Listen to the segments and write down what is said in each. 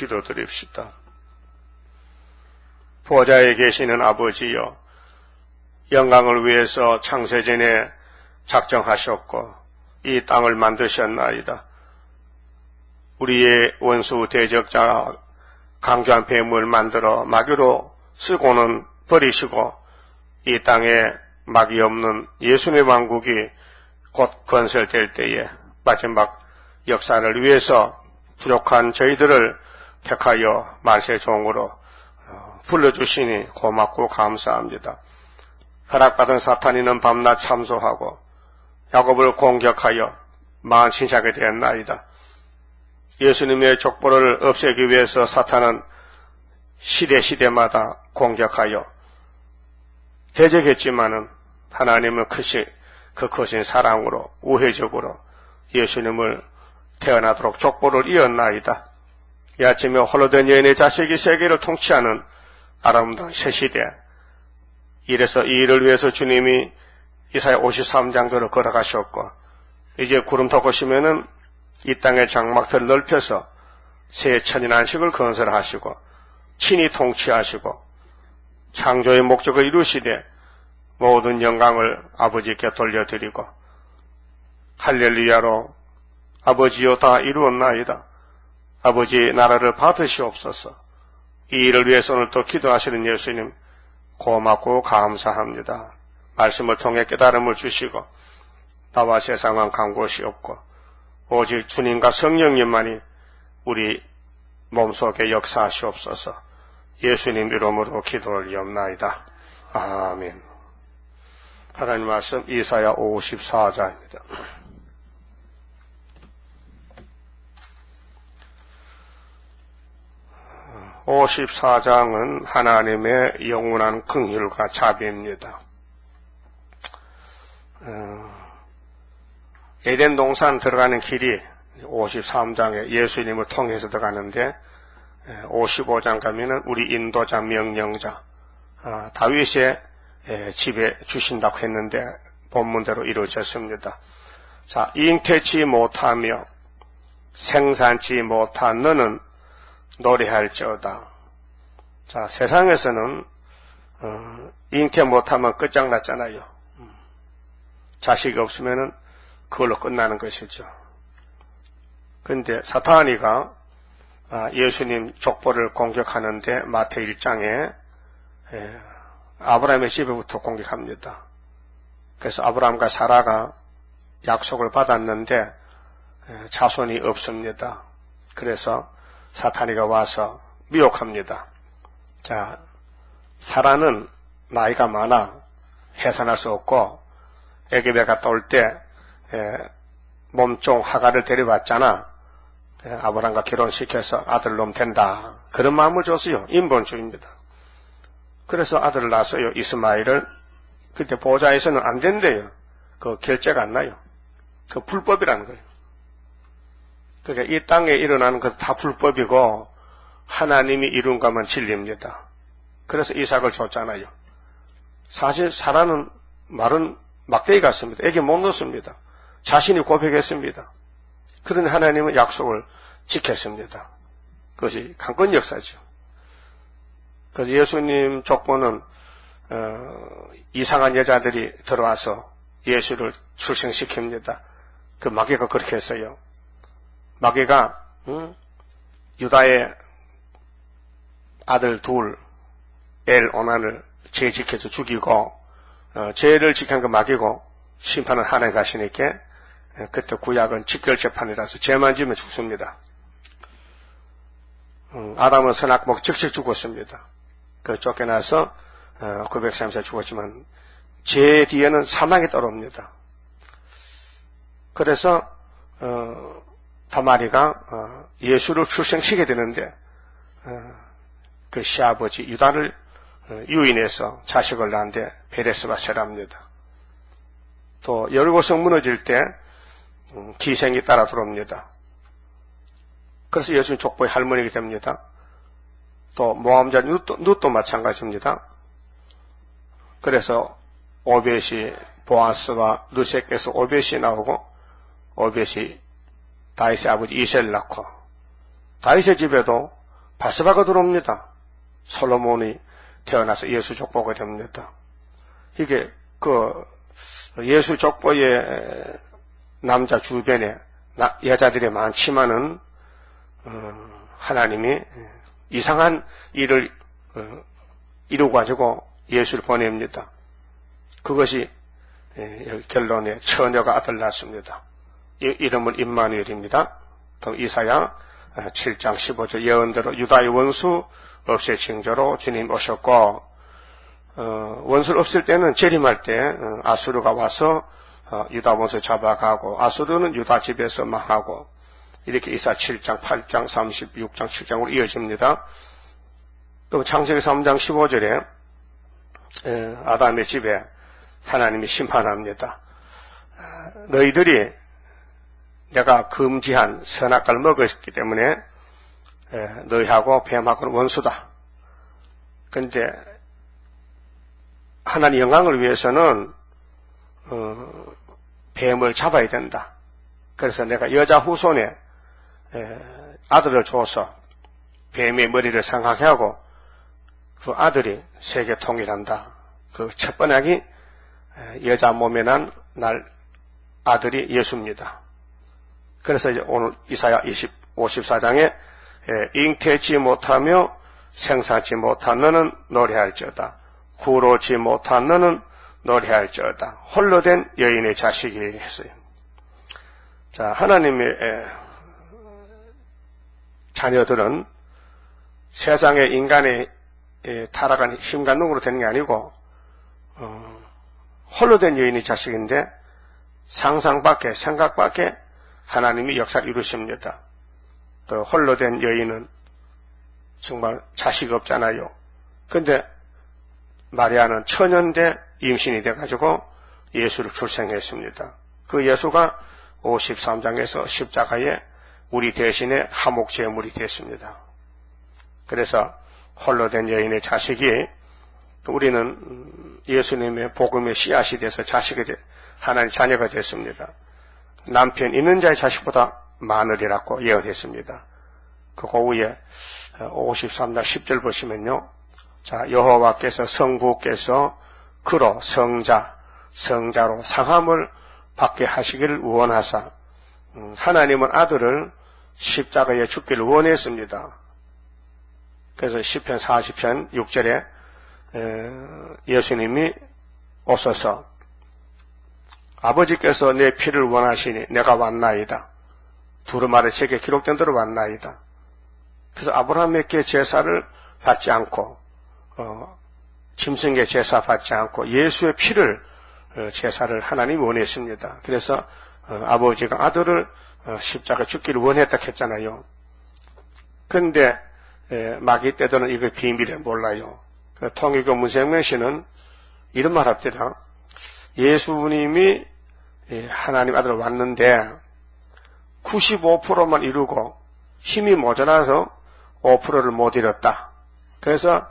기도드립시다. 보좌에 계시는 아버지여, 영광을 위해서 창세전에 작정하셨고 이 땅을 만드셨나이다. 우리의 원수 대적자 강교한 뱀을 만들어 마귀로 쓰고는 버리시고 이 땅에 마귀 없는 예수님의 왕국이 곧 건설될 때에 마지막 역사를 위해서 부족한 저희들을 택하여 말세 종으로 불러주시니 고맙고 감사합니다. 허락받은 사탄이는 밤낮 참소하고 야곱을 공격하여 만신하게 되었나이다. 예수님의 족보를 없애기 위해서 사탄은 시대마다 공격하여 대적했지만은 하나님은 그 크신 사랑으로 우회적으로 예수님을 태어나도록 족보를 이었나이다. 이 아침에 홀로 된 여인의 자식이 세계를 통치하는 아름다운 새 시대. 이래서 이 일을 위해서 주님이 이사야 53장도로 걸어가셨고 이제 구름 덮으시면은 이 땅의 장막들을 넓혀서 새 천인안식을 건설하시고 친히 통치하시고 창조의 목적을 이루시되 모든 영광을 아버지께 돌려드리고 할렐루야로 아버지여 다 이루었나이다. 아버지의 나라를 받으시옵소서. 이 일을 위해서 오늘 또 기도하시는 예수님 고맙고 감사합니다. 말씀을 통해 깨달음을 주시고 나와 세상은 간 곳이 없고 오직 주님과 성령님만이 우리 몸속에 역사하시옵소서. 예수님 이름으로 기도를 엽나이다. 아멘. 하나님 말씀 이사야 54장입니다. (54장은) 하나님의 영원한 긍휼과 자비입니다. 에덴 동산 들어가는 길이 53장에 예수님을 통해서 들어가는데 55장 가면은 우리 인도자 명령자 다윗의 집에 주신다고 했는데 본문대로 이루어졌습니다. 자, 잉태치 못하며 생산치 못한 너는 노래할지어다. 자, 세상에서는 잉태 못하면 끝장났잖아요. 자식이 없으면은 그걸로 끝나는 것이죠. 그런데 사탄이가 예수님 족보를 공격하는데 마태 1장에 아브라함의 집에부터 공격합니다. 그래서 아브라함과 사라가 약속을 받았는데 자손이 없습니다. 그래서 사탄이가 와서 미혹합니다. 자, 사라는 나이가 많아 해산할 수 없고 애굽에 갔다 올 때 몸종 하가를 데려왔잖아. 아브라함과 결혼시켜서 아들 놈 된다. 그런 마음을 줬어요. 인본주의입니다. 그래서 아들을 낳았어요. 이스마엘을. 그때 보좌에서는 안 된대요. 그 결제가 안 나요. 그 불법이라는 거예요. 그러니까 이 땅에 일어나는 것은 다 불법이고 하나님이 이룬 것만 진리입니다. 그래서 이삭을 줬잖아요. 사실 사라는 말은 막대기 같습니다. 애기 못 넣습니다. 자신이 고백했습니다. 그런데 하나님은 약속을 지켰습니다. 그것이 강권 역사죠. 그래서 예수님 족보는 이상한 여자들이 들어와서 예수를 출생시킵니다. 그 마귀가 그렇게 했어요. 마귀가 유다의 아들 둘 엘오난을 죄 지켜서 죽이고 죄를 지킨 그 마귀고 심판은 하나님 가시니까 그때 구약은 직결재판이라서 죄만 지면 죽습니다. 아담은 선악목 즉시 죽었습니다. 그 쫓겨나서 930세 죽었지만 죄 뒤에는 사망이 따라옵니다. 그래서 다마리가 예수를 출생시키게 되는데 그 시아버지 유다를 유인해서 자식을 낳는데 베레스가 세랍니다. 또 여리고성 무너질 때 기생이 따라 들어옵니다. 그래서 예수님 족보의 할머니가 됩니다. 또 모함자 룻도 마찬가지입니다. 그래서 오벳이 보아스와 룻에게서 오벳이 나오고 오벳이 다윗의 아버지 이새를 낳고 다윗의 집에도 바스바가 들어옵니다. 솔로몬이 태어나서 예수 족보가 됩니다. 이게 예수 족보의 남자 주변에 여자들이 많지만은 하나님이 이상한 일을 이루고 가지고 예수를 보냅니다. 그것이 결론에 처녀가 아들 낳습니다. 이름은 임마누엘입니다. 그럼 이사야 7장 15절 예언대로 유다의 원수 없애 징조로 주님 오셨고, 원수를 없앨 때는 재림할 때 아수르가 와서 유다 원수 잡아가고, 아수르는 유다 집에서 망하고, 이렇게 이사 7장 8장 36장 7장으로 이어집니다. 또 창세기 3장 15절에 아담의 집에 하나님이 심판합니다. 너희들이 내가 금지한 선악과를 먹었기 때문에 너희하고 뱀하고는 원수다. 그런데 하나님 영광을 위해서는 뱀을 잡아야 된다. 그래서 내가 여자 후손에 아들을 줘서 뱀의 머리를 상하게 하고 그 아들이 세계 통일한다. 그 첫 번역이 여자 몸에 난 날 아들이 예수입니다. 그래서 이제 오늘 이사야 54장에 잉태치 못하며 생사치 못한 너는 노래할지어다. 구로치 못한 너는 노래할지어다. 홀로 된 여인의 자식이 했어요. 자, 하나님의 자녀들은 세상의 인간의 타락한 힘과 능으로 되는 게 아니고 홀로 된 여인의 자식인데 상상 밖에 생각 밖에 하나님이 역사를 이루십니다. 그 홀로 된 여인은 정말 자식 없잖아요. 근데 마리아는 처녀인데 임신이 돼가지고 예수를 출생했습니다. 그 예수가 53장에서 십자가에 우리 대신에 화목 제물이 됐습니다. 그래서 홀로 된 여인의 자식이 우리는 예수님의 복음의 씨앗이 돼서 하나님 자녀가 됐습니다. 남편 있는 자의 자식보다 많으리라고 예언했습니다. 그 후에 53장 10절 보시면요. 자, 여호와께서 성부께서 그로 성자로 상함을 받게 하시기를 원하사 하나님은 아들을 십자가에 죽기를 원했습니다. 그래서 시편 40편 6절에 예수님이 오셔서 아버지께서 내 피를 원하시니 내가 왔나이다. 두루마리 책에 기록된 대로 왔나이다. 그래서 아브라함에게 제사를 받지 않고 짐승의 제사 받지 않고 예수의 피를 제사를 하나님이 원했습니다. 그래서 아버지가 아들을 십자가 죽기를 원했다 했잖아요. 그런데 마귀 때도는 이거 비밀을 몰라요. 통일교 문생명 씨는 이런 말 합니다. 예수님이 하나님 아들 왔는데 95%만 이루고 힘이 모자라서 5%를 못 이뤘다. 그래서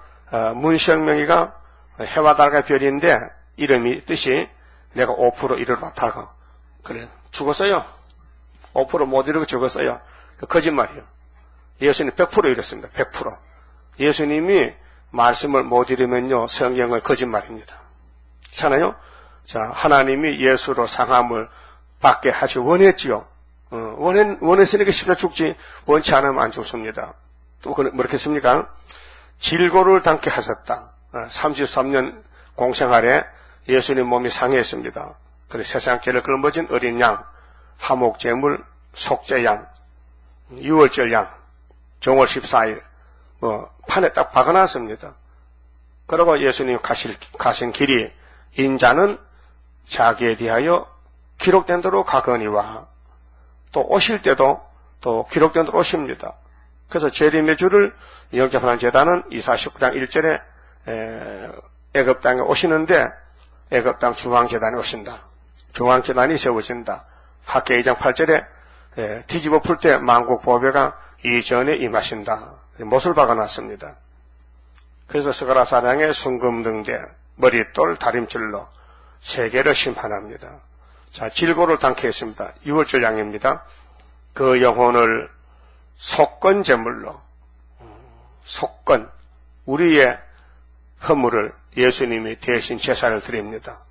문생명이가 해와 달과 별인데 이름이 뜻이 내가 5% 이루었다고. 그래 죽었어요. 5% 못 이루고 죽었어요. 거짓말이에요. 예수님 100% 이뤘습니다. 100%. 예수님이 말씀을 못 이루면요 성경은 거짓말입니다. 그렇잖아요. 자, 하나님이 예수로 상함을 받게 하시 원했지요. 원했으니까 십자가 죽지 원치 않으면 안 죽습니다. 또 뭐렇겠습니까? 질고를 담게 하셨다. 33년 공생활에 예수님 몸이 상했습니다. 그래서 세상 죄를 끌어모진 어린 양, 화목제물, 속죄양, 유월절 양, 정월 14일 판에 딱 박아놨습니다. 그리고 예수님 가신 길이 인자는 자기에 대하여 기록된 대로 가거니와 또 오실 때도 또 기록된 대로 오십니다. 그래서 재림의 주를 영접하는 제단은 이사 19장 1절에 애굽 땅에 오시는데 애굽 땅 중앙제단에 오신다. 중앙제단이 세워진다. 학계 2장 8절에 뒤집어 풀 때 만국 보배가 이전에 임하신다. 못을 박아놨습니다. 그래서 스가랴 4장에 순금등대 머릿돌 다림질로 세계를 심판합니다. 자, 질고를 당케 했습니다. 6월절 양입니다. 그 영혼을 속건 제물로 속건, 우리의 허물을 예수님이 대신 제사를 드립니다.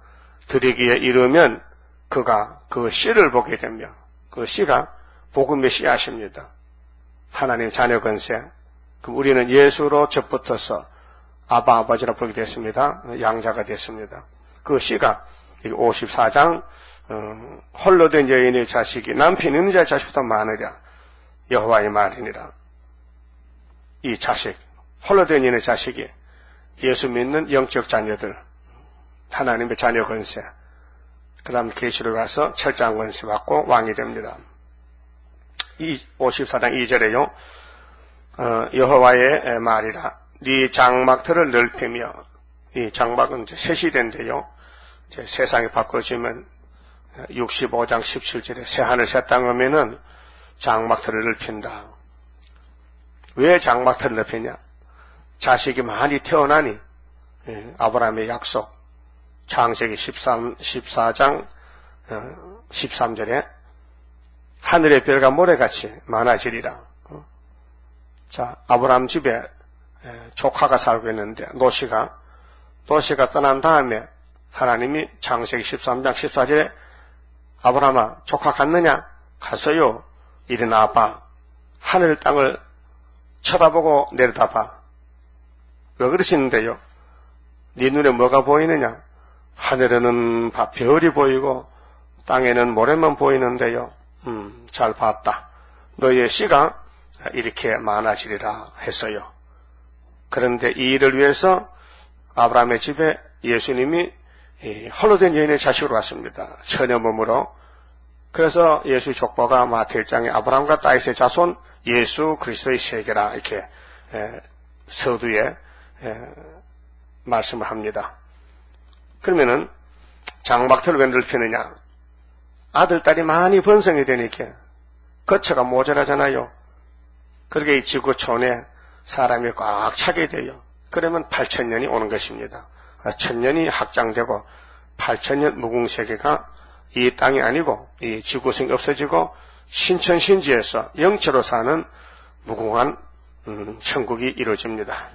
드리기에 이르면 그가 그 씨를 보게 되며 그 씨가 복음의 씨앗입니다. 하나님 자녀 건세. 그럼 우리는 예수로 접붙어서 아바 아버지라 부르게 됐습니다. 양자가 됐습니다. 그 씨가 54장 홀로 된 여인의 자식이 남편 있는 자의 자식보다 많으랴 여호와의 말이니라. 이 자식, 홀로 된 여인의 자식이 예수 믿는 영적 자녀들, 하나님의 자녀 건세, 그 다음 계시로 가서 철장 건세 받고 왕이 됩니다. 54장 2절에요. 여호와의 말이라. 네 장막들을 넓히며, 이 장막은 이제 새 시대인데요. 이제 세상이 바꿔지면 65장 17절에 새 하늘 새 땅 오면은 장막들을 넓힌다. 왜 장막들을 넓히냐? 자식이 많이 태어나니 아브라함의 약속 창세기 14장 13절에 하늘의 별과 모래같이 많아지리라. 자, 아브라함 집에 조카가 살고 있는데 노시가 떠난 다음에 하나님이 창세기 13장 14절에 아브라함아 조카 갔느냐? 갔어요. 일어나봐. 하늘 땅을 쳐다보고 내려다봐. 왜 그러시는데요? 네 눈에 뭐가 보이느냐? 하늘에는 별이 보이고 땅에는 모래만 보이는데요. 잘 봤다. 너의 씨가 이렇게 많아지리라 했어요. 그런데 이 일을 위해서 아브라함의 집에 예수님이 홀로 된 여인의 자식으로 왔습니다. 처녀 몸으로. 그래서 예수 족보가 마태 1장에 아브라함과 다윗의 자손 예수 그리스도의 세계라 이렇게 서두에 말씀을 합니다. 그러면은 장막틀을 왜 넓히느냐? 아들, 딸이 많이 번성이 되니까 거처가 모자라잖아요. 그렇게 이 지구촌에 사람이 꽉 차게 돼요. 그러면 8,000년이 오는 것입니다. 1,000년이 확장되고 8,000년 무궁세계가 이 땅이 아니고 이 지구성이 없어지고 신천신지에서 영체로 사는 무궁한 천국이 이루어집니다.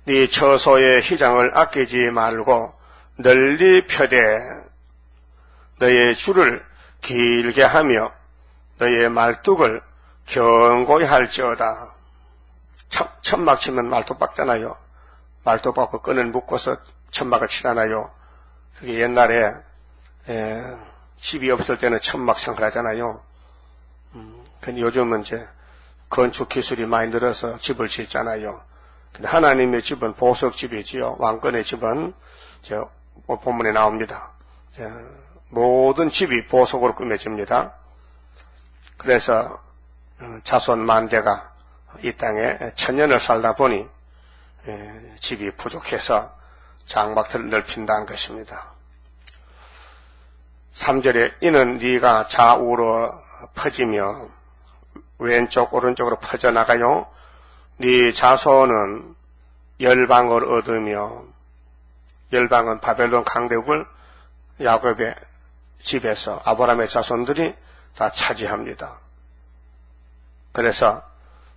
네 처소의 휘장을 아끼지 말고 널리 펴되 너의 줄을 길게 하며 너의 말뚝을 견고히 할지어다. 천막 치면 말뚝 박잖아요. 말뚝 박고 끈을 묶어서 천막을 치잖아요. 그게 옛날에 집이 없을 때는 천막 생활 하잖아요. 근데 요즘은 이제 건축 기술이 많이 늘어서 집을 짓잖아요. 근데 하나님의 집은 보석집이지요. 왕권의 집은 본문에 나옵니다. 모든 집이 보석으로 꾸며집니다. 그래서 자손 만대가 이 땅에 1,000년을 살다 보니 집이 부족해서 장막틀을 넓힌다는 것입니다. 3절에 이는 네가 좌우로 퍼지며 왼쪽 오른쪽으로 퍼져나가요. 네 자손은 열방을 얻으며 열방은 바벨론 강대국을 야곱의 집에서 아브라함의 자손들이 다 차지합니다. 그래서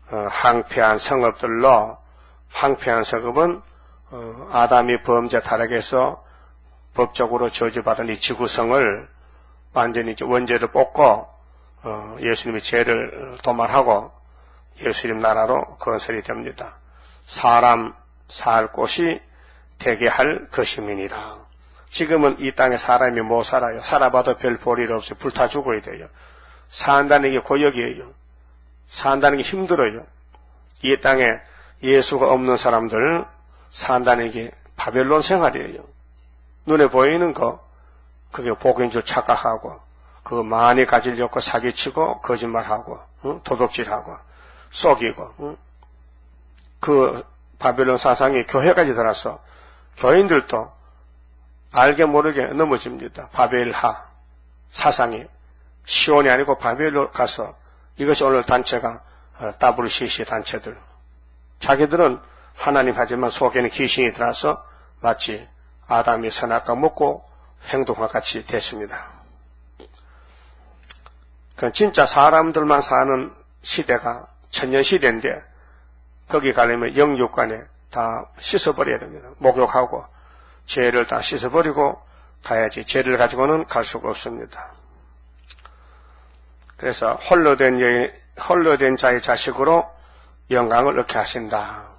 황폐한 성읍들로 황폐한 성읍은 아담이 범죄 타락해서 법적으로 저주받은 이 지구성을 완전히 원죄를 뽑고 예수님이 죄를 도말하고 예수님 나라로 건설이 됩니다. 사람 살 곳이 되게 할 것임이니라. 지금은 이 땅에 사람이 못 살아요. 살아봐도 별 볼일 없이 불타 죽어야 돼요. 산다는 게 고역이에요. 산다는 게 힘들어요. 이 땅에 예수가 없는 사람들 산다는 게 바벨론 생활이에요. 눈에 보이는 거 그게 복인 줄 착각하고 그거 많이 가지려고 사기치고 거짓말하고 도둑질하고 속이고 그 바벨론 사상이 교회까지 들어서 교인들도 알게 모르게 넘어집니다. 바벨하 사상이 시온이 아니고 바벨로 가서 이것이 오늘 단체가 WCC 단체들 자기들은 하나님 하지만 속에는 귀신이 들어서 마치 아담이 선악과 먹고 행동과 같이 됐습니다. 진짜 사람들만 사는 시대가 천년시대인데 거기 가려면 영육간에 다 씻어버려야 됩니다. 목욕하고 죄를 다 씻어버리고 가야지 죄를 가지고는 갈 수가 없습니다. 그래서 홀로 된 자의 자식으로 영광을 얻게 하신다.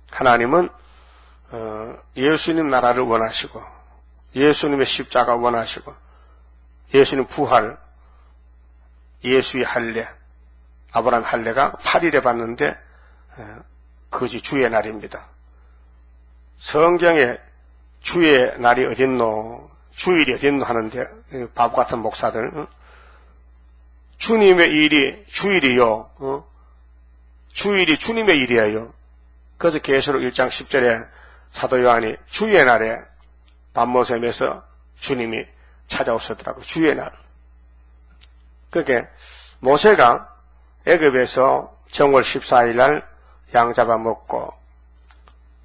하나님은 예수님 나라를 원하시고 예수님의 십자가 원하시고 예수님 부활, 예수의 할례, 아브라함 할례가 8일에 받는데 그것이 주의 날입니다. 성경에 주의 날이 어딨노, 주일이 어딨노 하는데 바보 같은 목사들, 주님의 일이 주일이요, 주일이 주님의 일이에요. 그래서 계시록 1장 10절에 사도 요한이 주의 날에 밤모섬에서 주님이 찾아오셨더라고요. 주의 날. 그게 모세가 애굽에서 정월 14일 날 양 잡아먹고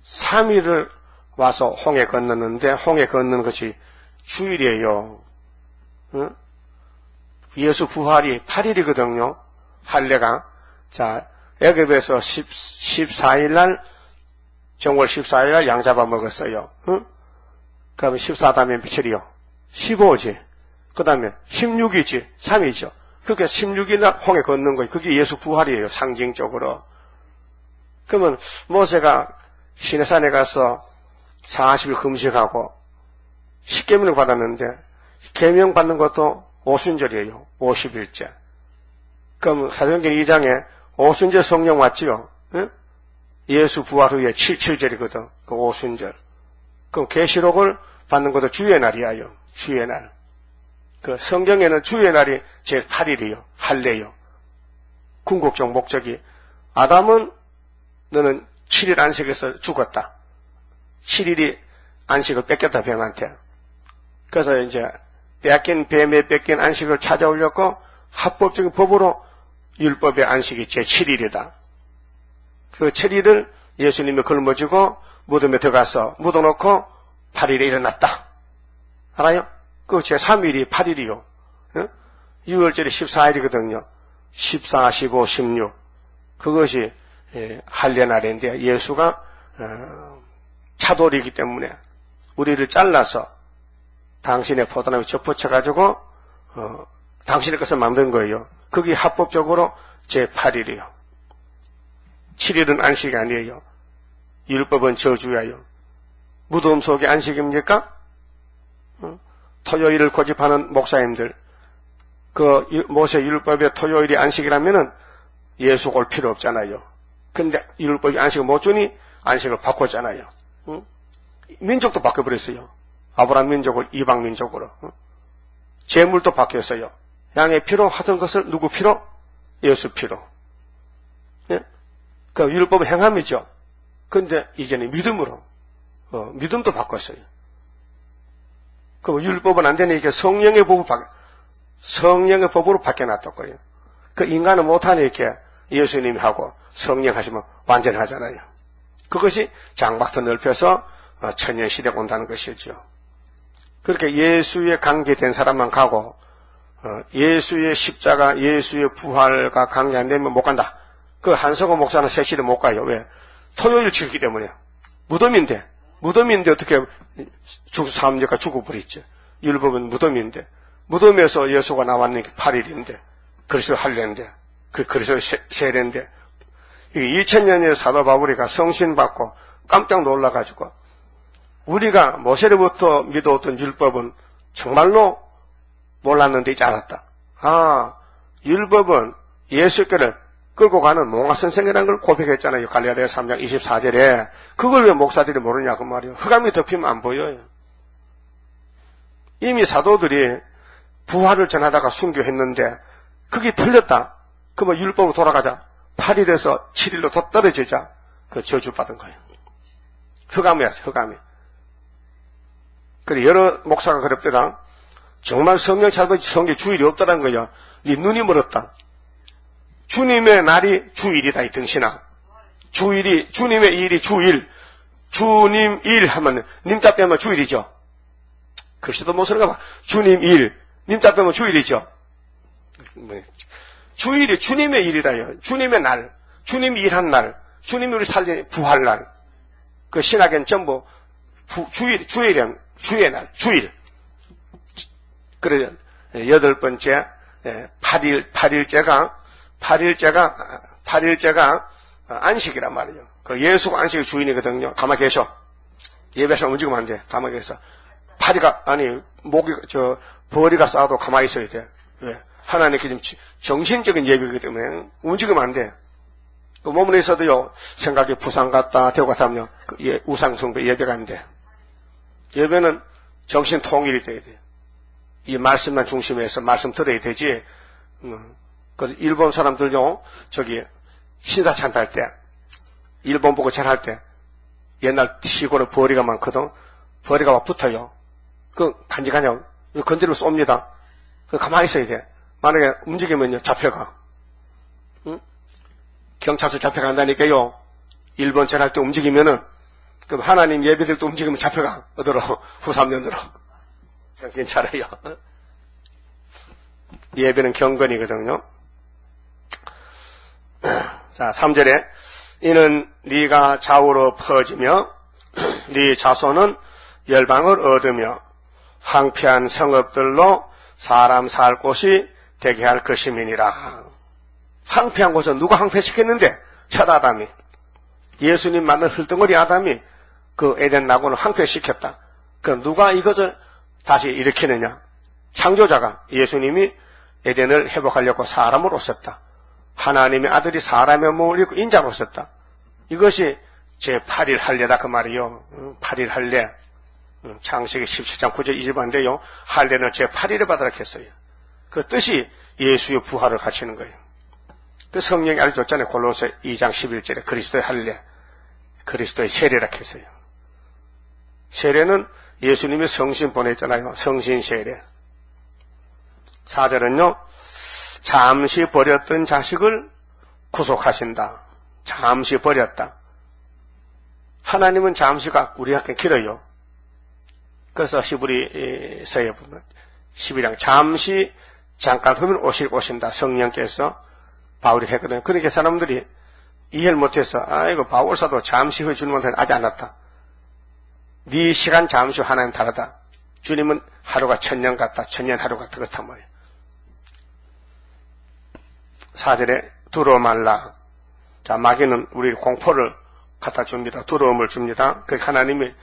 3일을 와서 홍해 건넜는데 홍해 건너는 것이 주일이에요. 응? 예수 부활이 8일이거든요. 할례가. 자, 애굽에서 14일 날 정월 14일 날 양 잡아먹었어요. 응? 그러면 14다음에 며칠이요? 15지. 그 다음에 16이지. 3이죠. 그게 16일 날 홍해 걷는 거예요. 그게 예수 부활이에요. 상징적으로. 그러면 모세가 시내산에 가서 40일 금식하고 10계명을 받았는데 계명 받는 것도 오순절이에요. 50일째. 그럼 사도행전 2장에 오순절 성령 왔지요. 응? 예수 부활 후에 7절이거든. 그 오순절. 그럼 계시록을 받는 것도 주의 날이에요. 주의 날. 그 성경에는 주의 날이 제 8일이요. 할례요. 궁극적 목적이 아담은 너는 7일 안식에서 죽었다. 7일이 안식을 뺏겼다, 뱀한테. 그래서 이제 뱀에 뺏긴 안식을 찾아오려고 합법적인 법으로 율법의 안식이 제 7일이다. 그 7일을 예수님이 걸머지고 무덤에 들어가서 묻어놓고 8일에 일어났다. 알아요? 그 제 3일이 8일이요. 6월절이 14일이거든요. 14, 15, 16. 그것이 할례 날인데 예수가 차돌이기 때문에 우리를 잘라서 당신의 포도나무에 접붙여가지고 당신의 것을 만든 거예요. 그게 합법적으로 제 8일이요. 7일은 안식이 아니에요. 율법은 저주예요. 무덤 속의 안식입니까? 토요일을 고집하는 목사님들, 그 모세 율법의 토요일이 안식이라면은 예수 올 필요 없잖아요. 근데 율법이 안식을 못 주니 안식을 바꿨잖아요. 민족도 바꿔버렸어요. 아브라함 민족을 이방 민족으로. 제물도 바뀌었어요. 양의 피로 하던 것을 누구 피로? 예수 피로. 예? 그 율법은 행함이죠. 근데 이제는 믿음으로, 믿음도 바꿨어요. 그 율법은 안 되니까 성령의 법으로 바뀌어놨던 거예요. 그 인간은 못하니까 예수님이 하고 성령 하시면 완전하잖아요. 그것이 장막터 넓혀서 천년시대가 온다는 것이죠. 그렇게 예수의 관계된 사람만 가고 예수의 십자가, 예수의 부활과 관계 안 되면 못 간다. 그 한석호 목사는 새시대 못 가요. 왜? 토요일 지키기 때문에. 무덤인데 어떻게 사암제가 죽어버렸지. 율법은 무덤인데 무덤에서 예수가 나왔는 게 8일인데 그리스도 할례인데 그리스도 세례인데 2000년의 사도 바울이가 성신 받고 깜짝 놀라가지고 우리가 모세로부터 믿어왔던 율법은 정말로 몰랐는데 이제 알았다. 아, 율법은 예수께를 끌고 가는 몽화 선생이라는 걸 고백했잖아요. 갈라디아 3장 24절에. 그걸 왜 목사들이 모르냐 그 말이에요. 흑암이 덮이면 안 보여요. 이미 사도들이 부활을 전하다가 순교했는데 그게 틀렸다. 그러면 율법으로 돌아가자. 8일에서 7일로 더 떨어지자. 그 저주받은 거예요. 흑암이었어요. 흑암이. 그래 여러 목사가 그랬더라. 정말 성령 찾아보니 성경 주일이 없다는 거야. 네 눈이 멀었다. 주님의 날이 주일이다 이 등신아. 주일이 주님의 일이 주일. 주님 일 하면 님자 빼면 주일이죠. 글씨도 못 쓰는가 봐. 주님 일. 님자 빼면 주일이죠. 주일이 주님의 일이라요. 주님의 날. 주님이 일한 날. 주님이 우리 살린 부활날. 그 신학엔 전부 주의 날, 주일. 그래, 8번째, 8일째가 안식이란 말이에요. 그 예수가 안식의 주인이거든요. 가만히 계셔. 예배상 움직이면 안 돼. 가만히 계셔. 벌이가 싸도 가만히 있어야 돼. 왜? 하나님께 좀 정신적인 예배이기 때문에 움직이면 안 돼. 그 몸에 있어도요, 생각이 부산 갔다, 대구 갔다 하면, 우상숭배 예배가 안 돼. 예배는 정신 통일이 돼야 돼. 이 말씀만 중심에서 말씀 들어야 되지. 그 일본 사람들요, 신사 찬탈 때, 일본 보고 잘할 때, 옛날 시골에 벌이가 많거든. 벌이가 막 붙어요. 간직하냐, 건드리면 쏩니다. 가만히 있어야 돼. 만약에 움직이면요, 잡혀가. 응? 경찰서 잡혀간다니까요. 일본 전할 때 움직이면은, 그럼 하나님 예배들도 움직이면 잡혀가. 어디로? 후삼년으로. 정신 차려요. 예배는 경건이거든요. 자, 3절에, 이는 네가 좌우로 퍼지며, 네 자손은 열방을 얻으며, 황폐한 성읍들로 사람 살 곳이 되게 할 것임이니라. 황폐한 곳은 누가 황폐시켰는데? 첫 아담이. 예수님 만든 흘덩어리 아담이 그 에덴 나무를 황폐시켰다. 그 누가 이것을 다시 일으키느냐? 창조자가 예수님이 에덴을 회복하려고 사람을 오셨다. 하나님의 아들이 사람의 몸을 입고 인자로 오셨다. 이것이 제8일 할례다 그 말이요. 8일 할례. 창세기 17장 9절 20반인데요. 할례는 제8일에 받으라 했어요. 그 뜻이 예수의 부활을 갖추는 거예요. 그 성령이 알려줬잖아요. 골로새 2장 11절에 그리스도의 할례, 그리스도의 세례라 했어요. 세례는 예수님이 성신 보냈잖아요. 성신 세례. 4절은요. 잠시 버렸던 자식을 구속하신다. 잠시 버렸다. 하나님은 잠시가 우리한테 길어요. 그래서 히브리서에 보면 12장 잠시 잠깐 후면 오신다. 성령께서 바울이 했거든요. 그러니까 사람들이 이해를 못해서 아이고 바울사도 잠시 후에 주님한테 아직 안 왔다. 네 시간 잠시 후 하나님 다르다. 주님은 하루가 1000년 같다. 1000년 하루 같다. 그렇단 말이에요. 4절에 두려워 말라. 자, 마귀는 우리 공포를 갖다 줍니다. 두려움을 줍니다. 그 하나님이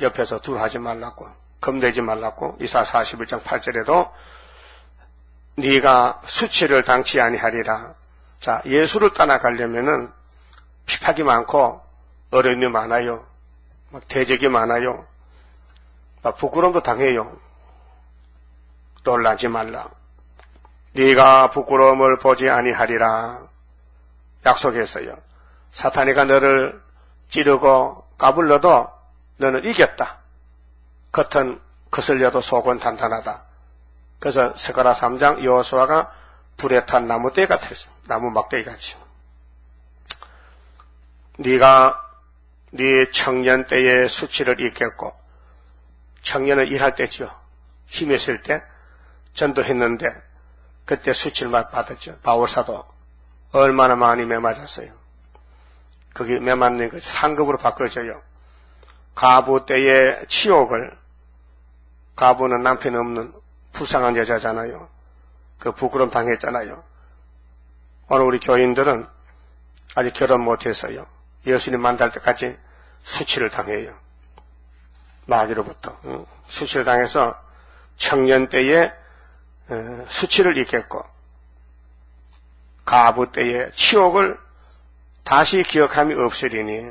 옆에서 두려워하지 말라고, 겁내지 말라고. 이사 41장 8절에도 네가 수치를 당치 아니하리라. 자, 예수를 따라가려면은 핍박이 많고 어려움이 많아요. 막 대적이 많아요. 막 부끄러움도 당해요. 놀라지 말라. 네가 부끄러움을 보지 아니하리라. 약속했어요. 사탄이가 너를 찌르고 까불러도 너는 이겼다. 겉은 거슬려도 속은 단단하다. 그래서 스가랴 3장 여호수아가 불에 탄 나무떼 같았어. 나무 막대기 같이. 네가 네 청년 때의 수치를 잊겠고, 청년은 일할 때죠. 힘이 있을 때 전도했는데 그때 수치를 받았죠. 바울사도 얼마나 많이 매맞았어요. 그게 매맞는 것이 상급으로 바꿔져요. 가부 때의 치욕을, 가부는 남편 없는 불쌍한 여자잖아요. 그 부끄러움 당했잖아요. 오늘 우리 교인들은 아직 결혼 못했어요. 예수님 만날 때까지 수치를 당해요. 마귀로부터 수치를 당해서 청년 때에 수치를 잊겠고, 가부 때의 치욕을 다시 기억함이 없으리니.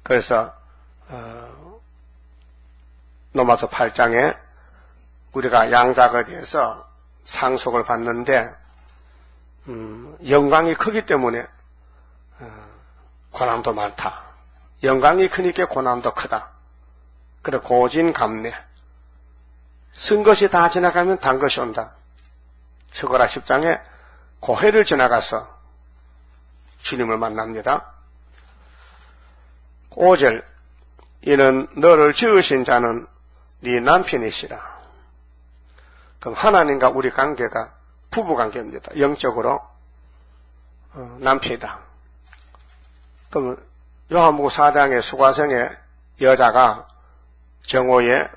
그래서 로마서 8장에 우리가 양자가 돼서 상속을 받는데 영광이 크기 때문에 고난도 많다. 영광이 크니까 고난도 크다. 그래 고진감래. 쓴 것이 다 지나가면 단 것이 온다. 스가랴 10장에 고해를 지나가서 주님을 만납니다. 5절 이는 너를 지으신 자는 네 남편이시라. 그럼 하나님과 우리 관계가 부부관계입니다. 영적으로 남편이다. 그럼 요한복음 4장의 수가성의 여자가 정오에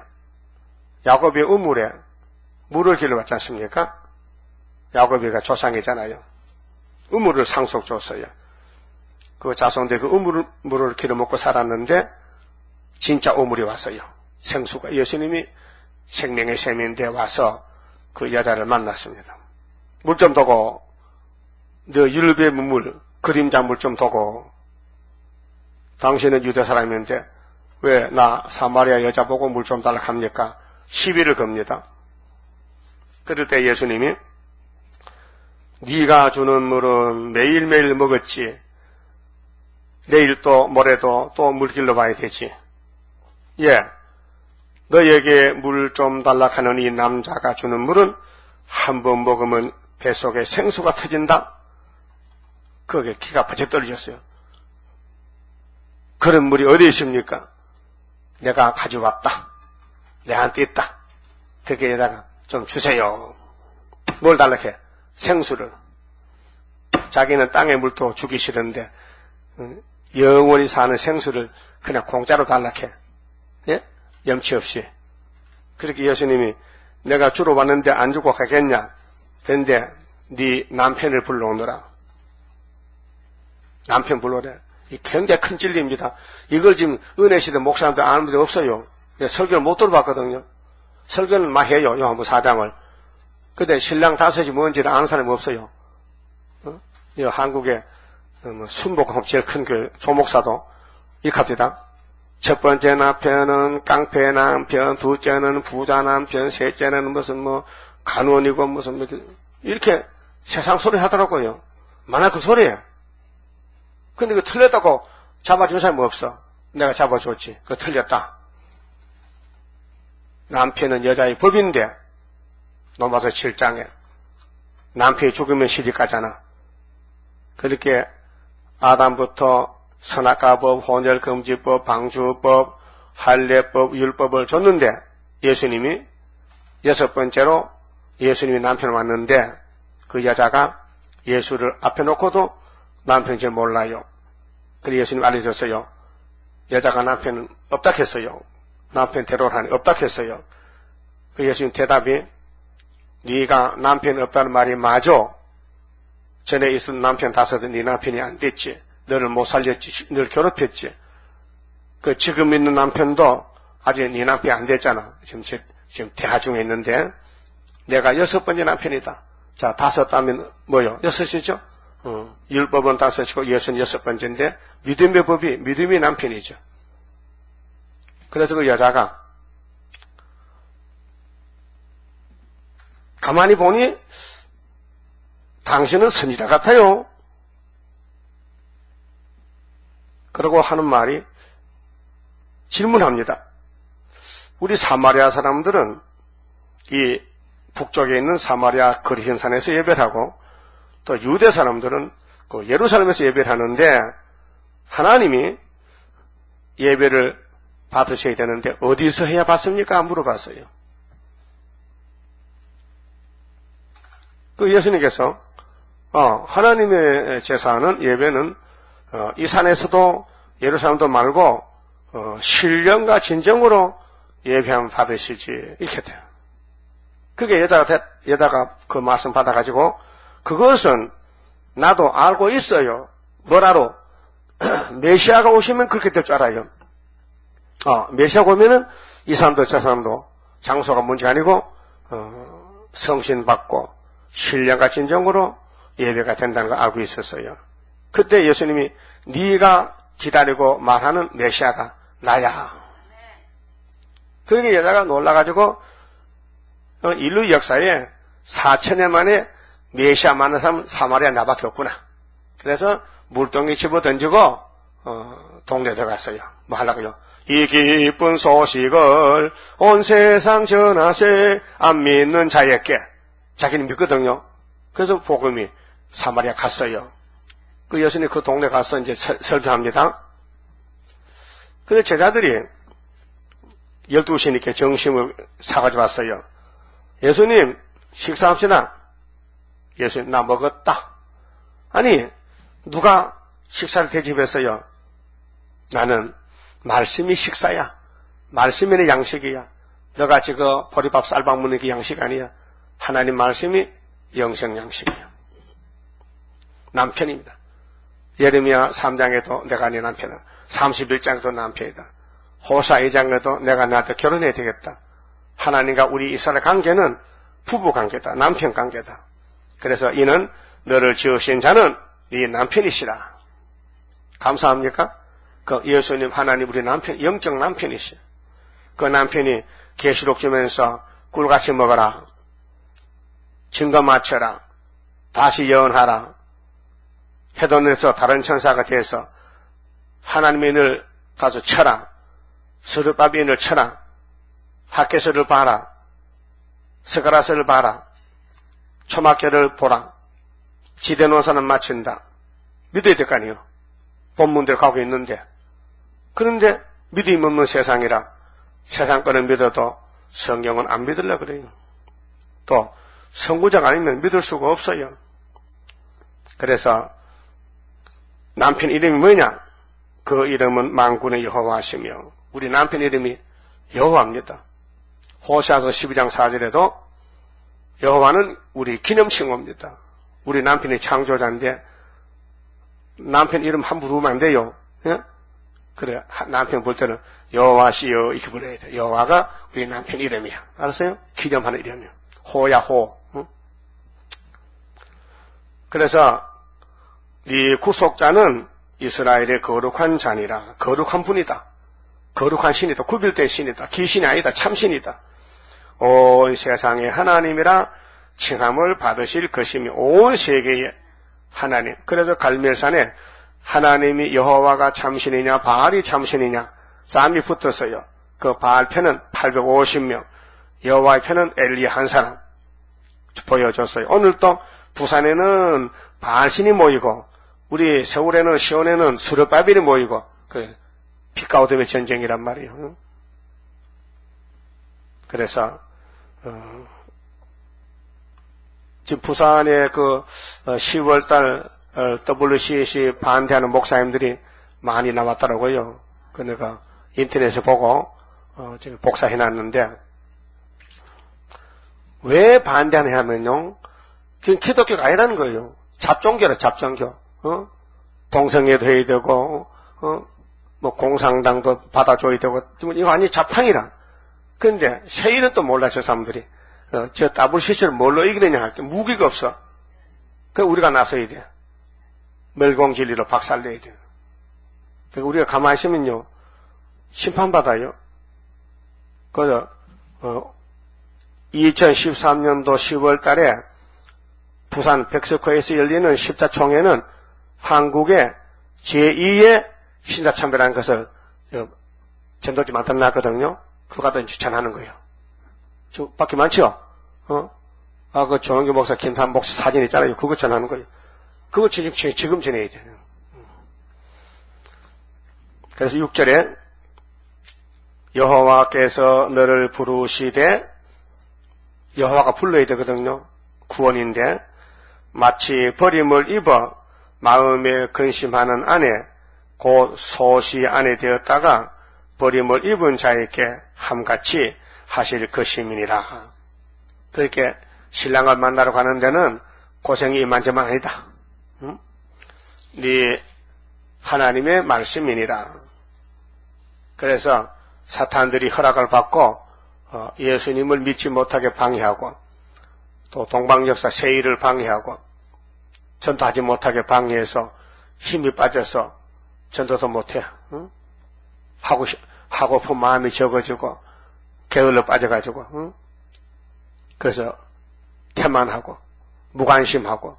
야곱의 우물에 물을 길러왔지 않습니까? 야곱이가 조상이잖아요. 우물을 상속 줬어요. 그 자손들 그 우물을 길어 먹고 살았는데 진짜 우물이 왔어요. 생수가. 예수님이 생명의 샘인데 와서 그 여자를 만났습니다. 물 좀 더고, 너 율법의 물, 그림자 물 좀 더고, 당신은 유대 사람인데 왜 나 사마리아 여자 보고 물 좀 달라 합니까? 시비를 겁니다. 그럴 때 예수님이 네가 주는 물은 매일매일 먹었지. 내일 또 모레도 또 물 길러봐야 되지. 예, 너에게 물 좀 달라 하는 이 남자가 주는 물은 한 번 먹으면 뱃속에 생수가 터진다. 그게 기가 버쩍 떨어졌어요. 그런 물이 어디 있습니까? 내가 가져왔다. 내한테 있다. 거기에다가 좀 주세요. 뭘 달라해? 생수를. 자기는 땅의 물도 주기 싫은데 영원히 사는 생수를 그냥 공짜로 달라해. 예? 염치 없이. 그렇게 예수님이 내가 주러 왔는데 안 주고 가겠냐? 그런데 네 남편을 불러오너라. 남편 불러오래. 이 굉장히 큰 진리입니다. 이걸 지금 은혜시대 목사님들 아는 분이 없어요. 설교를 못 들어봤거든요. 설교는 막 해요. 요한복음 4장을. 근데 신랑 다섯이 뭔지를 아는 사람이 없어요. 한국에 순복음 제일 큰 교회 조목사도 이렇게 합시다. 첫 번째 남편은 깡패 남편, 둘째는 부자 남편, 셋째는 무슨 간원이고 무슨 이렇게 세상 소리 하더라고요. 만약 그 소리예요. 근데 그 틀렸다고 잡아준 사람이 없어. 내가 잡아줬지. 그거 틀렸다. 남편은 여자의 법인데 로마서 7장에 남편이 죽으면 시집가잖아. 그렇게 아담부터 선악과법, 혼혈금지법, 방주법, 할례법, 율법을 줬는데 예수님이 여섯 번째로 예수님이 남편을 왔는데 그 여자가 예수를 앞에 놓고도 남편인 줄 몰라요. 그래서 예수님 알려줬어요. 여자가 남편은 없다 했어요. 남편 데려오라니 없다 했어요. 그 예수님 대답이 네가 남편 없다는 말이 맞아. 전에 있은 남편 다섯은 네 남편이 안 됐지. 너를 못 살렸지. 너를 괴롭혔지. 그 지금 있는 남편도 아직 네 남편이 안 됐잖아. 지금 대화 중에 있는데 내가 여섯 번째 남편이다. 자, 다섯 하면 뭐요? 여섯이죠? 율법은 다섯이고 예수는 여섯 번째인데 믿음의 법이 믿음의 남편이죠. 그래서 그 여자가 가만히 보니 당신은 선지자 같아요. 그러고 하는 말이 질문합니다. 우리 사마리아 사람들은 이 북쪽에 있는 사마리아 거리현산에서 예배를 하고 또 유대 사람들은 그 예루살렘에서 예배를 하는데 하나님이 예배를 받으셔야 되는데 어디서 해야 받습니까? 물어봤어요. 그 예수님께서 하나님의 제사는 예배는 이 산에서도 예루살렘도 말고 신령과 진정으로 예배하면 받으시지 이렇게 돼요. 그게 여자가 그 말씀 받아가지고 그것은 나도 알고 있어요. 뭐라로? 메시아가 오시면 그렇게 될 줄 알아요. 메시아가 오면은 이 사람도 저 사람도 장소가 문제가 아니고 성신 받고 신령과 진정으로 예배가 된다는 걸 알고 있었어요. 그때 예수님이 네가 기다리고 말하는 메시아가 나야. 그러니까 여자가 놀라가지고 인류 역사에 4,000년 만에 메시아 만난 사람은 사마리아 나밖에 없구나. 그래서 물동이 집어 던지고 동네 들어갔어요. 뭐 하려고요? 이 기쁜 소식을 온 세상 전하세 안 믿는 자에게. 자기는 믿거든요. 그래서 복음이 사마리아 갔어요. 그 예수님 그 동네 가서 이제 설교합니다. 그래서 제자들이 12시니까 점심을 사가지고 왔어요. 예수님 식사합시다. 예수님 나 먹었다. 아니 누가 식사를 대접했어요? 나는 말씀이 식사야. 말씀이 내 양식이야. 너가 지금 보리밥 쌀밥 먹는 게 양식 아니야. 하나님 말씀이 영생 양식이야. 남편입니다. 예레미야 3장에도 내가 네 남편이다. 31장에도 남편이다. 호사 2장에도 내가 나한테 결혼해야 되겠다. 하나님과 우리 이스라엘 관계는 부부 관계다. 남편 관계다. 그래서 이는 너를 지으신 자는 네 남편이시라. 감사합니까? 그 예수님 하나님 우리 남편, 영적 남편이시. 그 남편이 계시록 주면서 꿀같이 먹어라. 증거 맞춰라. 다시 예언하라. 해돈에서 다른 천사가 돼서 하나님의 인을 가서 쳐라. 스룹바비 인을 쳐라. 학개서를 봐라. 스가라스를 봐라. 초막결을 보라. 지대노사는 마친다. 믿어야 될 거 아니에요. 본문대로 가고 있는데. 그런데 믿음이 없는 세상이라 세상 거는 믿어도 성경은 안 믿으려고 그래요. 또 선구자가 아니면 믿을 수가 없어요. 그래서 남편 이름이 뭐냐? 그 이름은 만군의 여호와시며 우리 남편 이름이 여호와입니다. 호세아서 12장 4절에도 여호와는 우리 기념칭호입니다. 우리 남편이 창조자인데 남편 이름 함부로 부르면 안 돼요. 예? 그래 남편 볼 때는 여호와시여 이렇게 불러야 돼. 여호와가 우리 남편 이름이야. 알았어요? 기념하는 이름이야. 호야호. 응? 그래서 네 구속자는 이스라엘의 거룩한 자니라. 거룩한 분이다. 거룩한 신이다. 구별된 신이다. 귀신이 아니다. 참신이다. 온 세상에 하나님이라 칭함을 받으실 것이며 온 세계에 하나님. 그래서 갈멜산에 하나님이 여호와가 참신이냐 바알이 참신이냐 싸움이 붙었어요. 그 바알 편은 850명, 여호와의 편은 엘리야 한 사람 보여줬어요. 오늘도 부산에는 바알신이 모이고 우리 서울에는 시온에는 수르바빌이 모이고 그 빛과 어둠의 전쟁이란 말이에요. 그래서 지금 부산에 그 10월달 WCC 반대하는 목사님들이 많이 나왔더라고요. 그 내가 인터넷에 보고 지금 복사해놨는데 왜 반대하냐 하면요. 그건 기독교가 아니라는 거예요. 잡종교라 잡종교. 동성애도 해야 되고 뭐 공산당도 받아줘야 되고 이거 완전히 잡탕이라. 그런데 세일은 또 몰라 저 사람들이. 저 WCC를 뭘로 이기느냐 할 때 무기가 없어. 그 우리가 나서야 돼. 멸공진리로 박살내야 돼. 그러니까 우리가 가만히 있으면요 심판받아요. 그래서 2013년도 10월 달에 부산 백석호에서 열리는 십자총회는 한국의 제2의 신사참배라는 것을 전도지 만들어놨거든요. 그거 갖다 추천하는 거예요. 저 밖에 많죠? 그 조영규 목사, 김삼 목사 사진 있잖아요. 그거 전하는 거예요. 그거 지금 전해야 돼요. 그래서 6절에 여호와께서 너를 부르시되 여호와가 불러야 되거든요. 구원인데 마치 버림을 입어 마음에 근심하는 아내 곧 소시 아내 되었다가 버림을 입은 자에게 함같이 하실 것임이니라. 그렇게 신랑을 만나러 가는 데는 고생이 이만저만 아니다. 네 하나님의 말씀이니라. 그래서 사탄들이 허락을 받고 예수님을 믿지 못하게 방해하고 또 동방역사 세일을 방해하고 전도하지 못하게 방해해서 힘이 빠져서 전도도 못해. 하고픈 마음이 적어지고 게을러 빠져가지고 그래서 태만하고 무관심하고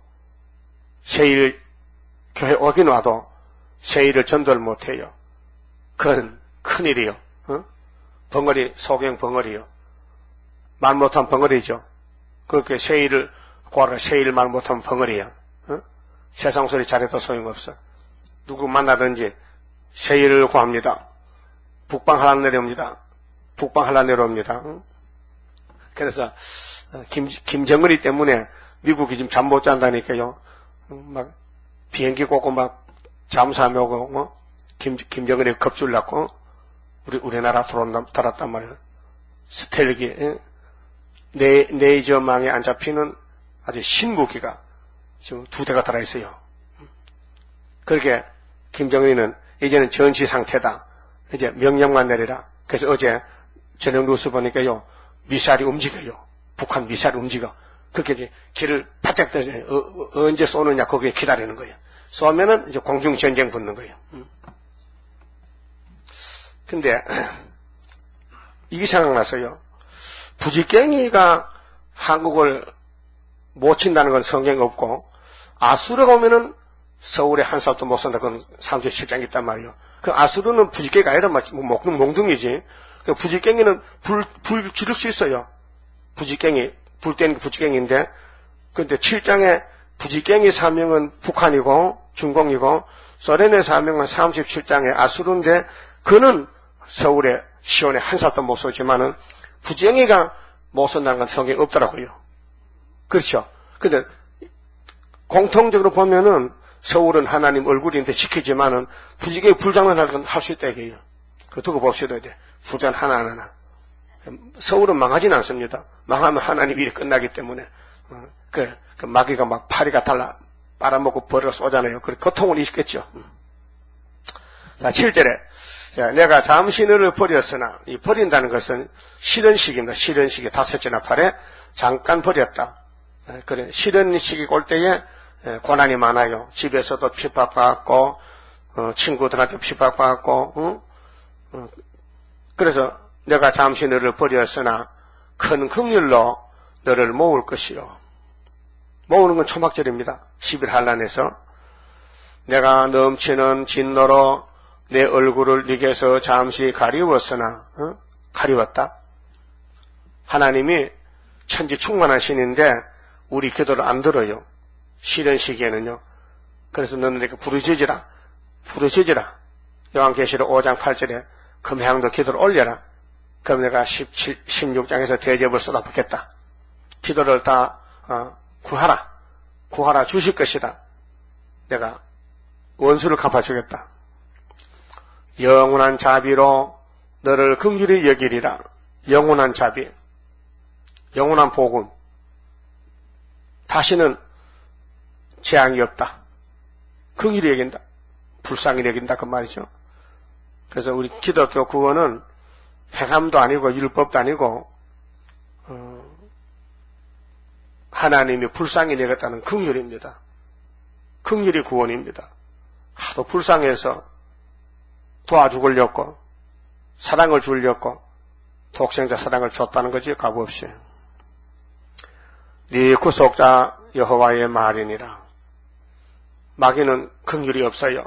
세일 교회 오긴 와도 세일을 전도를 못해요. 그건 큰일이요. 벙어리 소경 벙어리요. 말 못한 벙어리죠. 그렇게 세일을 구하라 세일 말 못하면 벙어리야. 세상 소리 잘해도 소용없어. 누구 만나든지 세일을 구합니다. 북방 하락 내려옵니다. 북방 하락 내려옵니다. 그래서 김정은이 때문에 미국이 지금 잠 못 잔다니까요. 막 비행기 꽂고 막 잠수함이 오고 김정은이 겁줄 났고, 우리나라 돌았단 말이에요. 스텔기, 네이저망에 안 잡히는 아주 신무기가 지금 2대가 달아있어요. 그렇게 김정은이는 이제는 전시 상태다. 이제 명령만 내리라. 그래서 어제 저녁 뉴스 보니까요, 미사일이 움직여요. 북한 미사일이 움직여. 그렇게 이제 길을 바짝 떠서 언제 쏘느냐 거기에 기다리는 거예요. 쏘면은 이제 공중전쟁 붙는 거예요. 근데 이게 생각났어요. 부지깽이가 한국을 못 친다는 건 성경에 없고, 아수르가 오면은 서울에 한 살도 못 산다. 그건 37장이 있단 말이에요. 그 아수르는 부지깽이가 아니라 몽둥이지. 그 부지깽이는 불 지를 수 있어요. 부지깽이, 불 떼는 게 부지깽이인데, 근데 7장에 부지깽이 사명은 북한이고, 중공이고, 소련의 사명은 37장에 아수르인데, 그는 서울에, 시온에 한 살도 못 쏘지만은, 부지깽이가 못 쏜다는 건 성경에 없더라고요. 그렇죠. 근데, 공통적으로 보면은, 서울은 하나님 얼굴인데 지키지만은, 부지깽이 불장난할 건 할 수 있다, 이게요. 그거 두고 봅시다, 이제. 부전 하나하나. 서울은 망하진 않습니다. 망하면 하나님 일이 끝나기 때문에. 그 마귀가 막 파리가 달라 빨아먹고 벌어 쏘잖아요. 그 고통을 잊겠죠. 자, 7절에. 자, 내가 잠시 너를 버렸으나, 이 버린다는 것은 쉬는 시기입니다. 쉬는 시기 5째 나팔에 잠깐 버렸다. 그래, 쉬는 시기 올 때에 고난이 많아요. 집에서도 핍박받고, 친구들한테 핍박받고, 그래서 내가 잠시 너를 버렸으나 큰 긍휼로 너를 모을 것이요. 모으는 건 초막절입니다. 10일 한란에서 내가 넘치는 진노로 내 얼굴을 네게서 잠시 가리웠으나 가리웠다. 하나님이 천지 충만한 신인데 우리 기도를 안 들어요. 쉬는 시기에는요. 그래서 너는 내가 부르짖으라. 요한계시록 5장 8절에 금향도 기도를 올려라. 그럼 내가 16장에서 대접을 쏟아붓겠다. 기도를 다 구하라 주실 것이다. 내가 원수를 갚아주겠다. 영원한 자비로 너를 긍휼히 여기리라. 영원한 자비, 영원한 복음. 다시는 재앙이 없다. 긍휼히 여긴다. 불쌍히 여긴다 그 말이죠. 그래서 우리 기독교 구원은 행함도 아니고 율법도 아니고 하나님이 불쌍히 여겼다는 긍휼입니다. 긍휼이 구원입니다. 하도 불쌍해서 도와주려고 사랑을 주려고 독생자 사랑을 줬다는 거지 값없이. 네 구속자 여호와의 말이니라. 마귀는 긍휼이 없어요.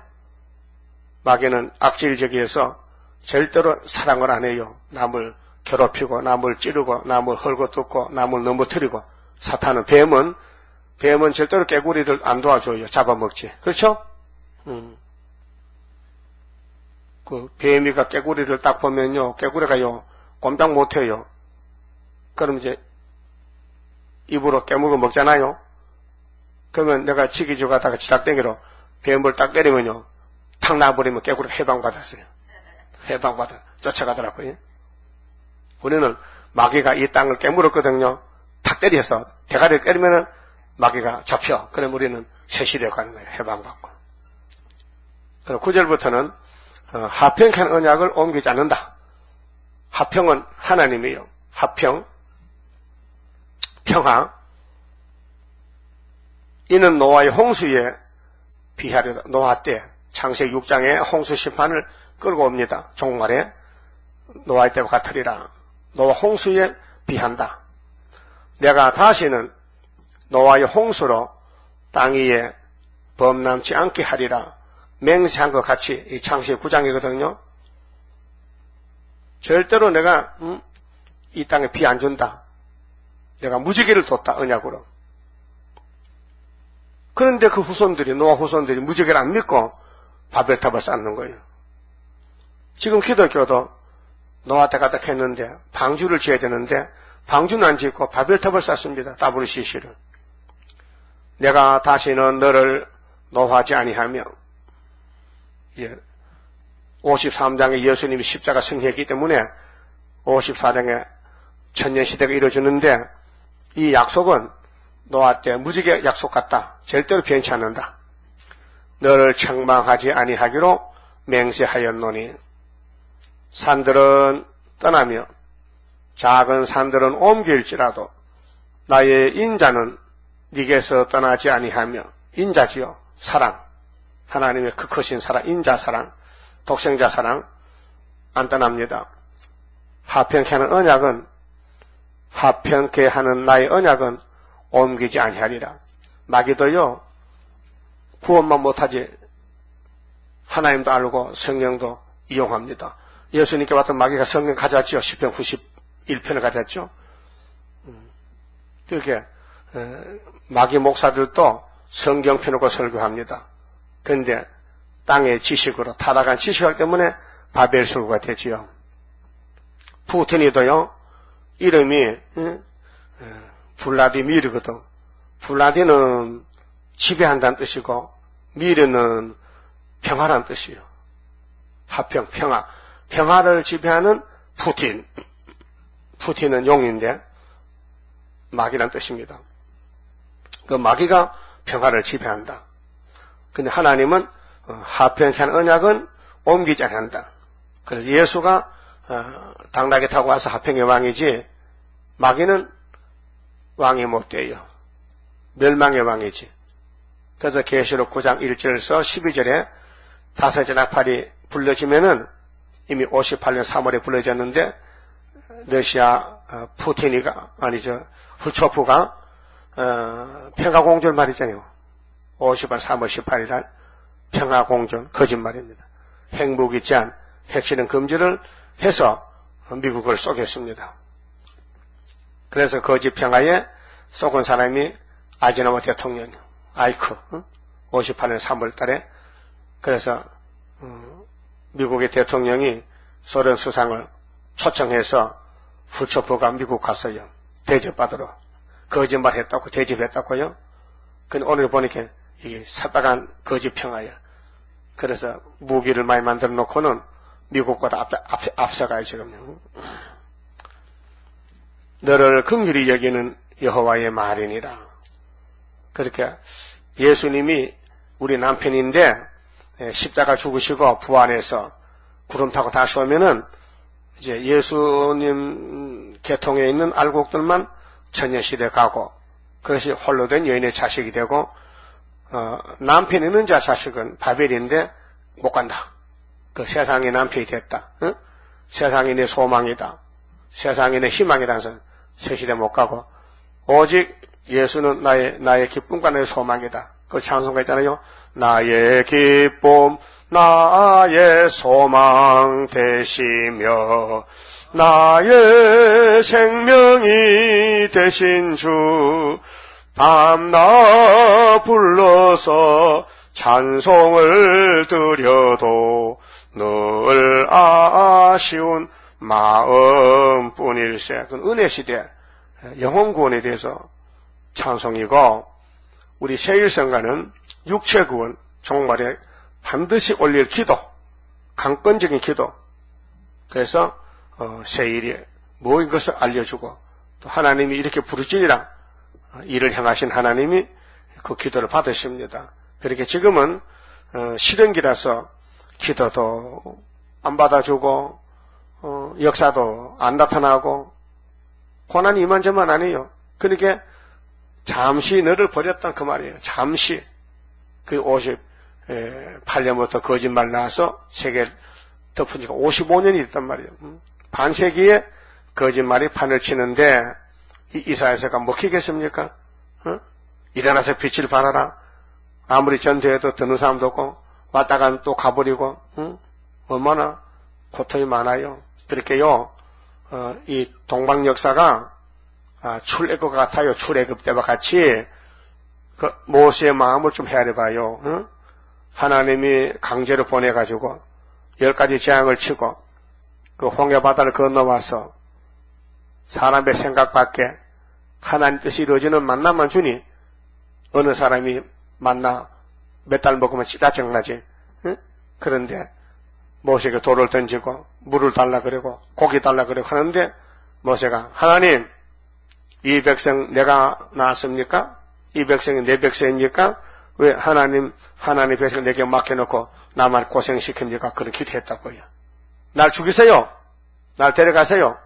마귀는 악질적이어서 절대로 사랑을 안 해요. 남을 괴롭히고 남을 찌르고 남을 헐고 뜯고 남을 넘어뜨리고. 사탄은 뱀은 절대로 깨구리를 안 도와줘요. 잡아먹지. 그렇죠? 그 뱀이가 깨구리를 딱 보면요, 깨구리가요 꼼짝 못해요. 그럼 이제 입으로 깨물고 먹잖아요. 그러면 내가 치기주 가다가 지락댕이로 뱀을 딱 때리면요, 탁 놔버리면 깨구리가 해방받았어요. 해방받아 쫓아가더라고요. 우리는 마귀가 이 땅을 깨물었거든요. 탁 때려서 대가리를 때리면은 마귀가 잡혀. 그럼 우리는 세시되어 가는 거예요. 해방받고. 그럼 9절부터는 화평한 언약을 옮기지 않는다. 화평은 하나님이에요. 화평, 평화. 이는 노아의 홍수에 비하려다. 노아 때 창세기 6장에 홍수 심판을 끌고 옵니다. 종말에 노아의 때와 같으리라. 노아 홍수에 비한다. 내가 다시는 노아의 홍수로 땅 위에 범람치 않게 하리라. 맹세한 것 같이 이 창세기 9장이거든요. 절대로 내가 이 땅에 비 안 준다. 내가 무지개를 뒀다. 언약으로. 그런데 그 후손들이 노아 후손들이 무지개를 안 믿고 바벨탑을 쌓는 거예요. 지금 기독교도 노아 때가 딱 했는데 방주를 지어야 되는데 방주는 안 짓고 바벨탑을 쌓습니다. WCC를. 내가 다시는 너를 노하지 아니하며, 예, 53장에 예수님이 십자가 승리했기 때문에 54장에 천년시대가 이루어지는데 이 약속은 노아 때 무지개 약속 같다. 절대로 변치 않는다. 너를 책망하지 아니하기로 맹세하였노니 산들은 떠나며 작은 산들은 옮길지라도 나의 인자는 네게서 떠나지 아니하며 인자지요. 사랑. 하나님의 그 크신 사랑, 인자 사랑, 독생자 사랑 안 떠납니다. 화평케 하는 언약은 화평케 하는 나의 언약은 옮기지 아니하리라. 마귀도요 구원만 못하지 하나님도 알고 성령도 이용합니다. 예수님께 왔던 마귀가 성령 가졌죠. 10편 91편을 가졌죠. 그렇게 마귀 목사들도 성경 펴놓고 설교합니다. 그런데 땅의 지식으로 타락한 지식을 때문에 바벨술가 되지요. 푸틴이도요 이름이 블라디미르거든. 블라디는 지배한다는 뜻이고 미르는 평화라는 뜻이에요. 화평, 평화. 평화를 지배하는 푸틴. 푸틴은 용인데 마귀란 뜻입니다. 그 마귀가 평화를 지배한다. 근데 하나님은 화평케 하는 언약은 옮기지 않는다. 그래서 예수가 당나귀 타고 와서 화평의 왕이지 마귀는 왕이 못 돼요. 멸망의 왕이지. 그래서 계시록 9장 1절에서 12절에 다섯째 나팔이 불러지면은 이미 58년 3월에 불러졌는데 러시아 푸틴이가 아니죠. 후초프가 평화공존 말이잖아요. 58년 3월 18일 날 평화공존 거짓말입니다. 핵무기 제한, 핵실험 금지를 해서 미국을 쏘겠습니다. 그래서 거짓 평화에 쏘은 사람이 아이젠하워 대통령, 아이크, 58년 3월 달에 그래서 미국의 대통령이 소련 수상을 초청해서 후초프가 미국 갔어요. 대접받으러. 거짓말 했다고 대접했다고요. 근데 오늘 보니까 이게 살박한 거짓 평화야. 그래서 무기를 많이 만들어 놓고는 미국보다 앞서가요, 지금. 너를 긍휼히 여기는 여호와의 말이니라. 그렇게 예수님이 우리 남편인데 십자가 죽으시고 부활해서 구름 타고 다시 오면은 이제 예수님 계통에 있는 알곡들만 천년시대 가고 그것이 홀로 된 여인의 자식이 되고 남편 있는 자 자식은 바벨인데 못 간다. 그 세상의 남편이 됐다. 응? 세상이 내 소망이다. 세상이 내 희망이다 해서 새 시대 못 가고 오직 예수는 나의 기쁨과 나의 소망이다. 그 찬송가 있잖아요. 나의 기쁨 나의 소망 되시며 나의 생명이 되신 주 밤낮 불러서 찬송을 드려도 늘 아쉬운 마음뿐일세. 그건 은혜시대 영혼구원에 대해서 찬송이고 우리 세일성가는 육체구원 종말에 반드시 올릴 기도, 강권적인 기도. 그래서 세일이 모인 것을 알려주고 또 하나님이 이렇게 부르짖으라 이를 향하신 하나님이 그 기도를 받으십니다. 그렇게 지금은 시련기라서 기도도 안 받아주고 역사도 안 나타나고 고난이 이만저만 아니에요. 그러니까 잠시 너를 버렸단 그 말이에요. 잠시 그 58년부터 거짓말 나와서 세계를 덮은 지가 55년이 됐단 말이에요. 반세기에 거짓말이 판을 치는데 이사야서가 먹히겠습니까? 일어나서 빛을 발하라. 아무리 전도해도 듣는 사람도 없고 왔다가 또 가버리고 얼마나 고통이 많아요. 그렇게요. 이 동방 역사가 출애굽 같아요. 출애굽 때와 같이 그 모세의 마음을 좀 헤아려봐요. 하나님이 강제로 보내가지고 10가지 재앙을 치고 그 홍해 바다를 건너와서 사람의 생각 밖에 하나님 뜻이 이루어지는 만나만 주니 어느 사람이 만나 몇 달 먹으면 찌다정나지. 그런데 모세에게 돌을 던지고 물을 달라 그러고 고기 달라 그러고 하는데 모세가 하나님 이 백성 내가 낳았습니까? 이 백성이 내 백성입니까? 왜 하나님 백성 내게 맡겨놓고 나만 고생시킵니까? 그런 기도했다고요. 날 죽이세요. 날 데려가세요.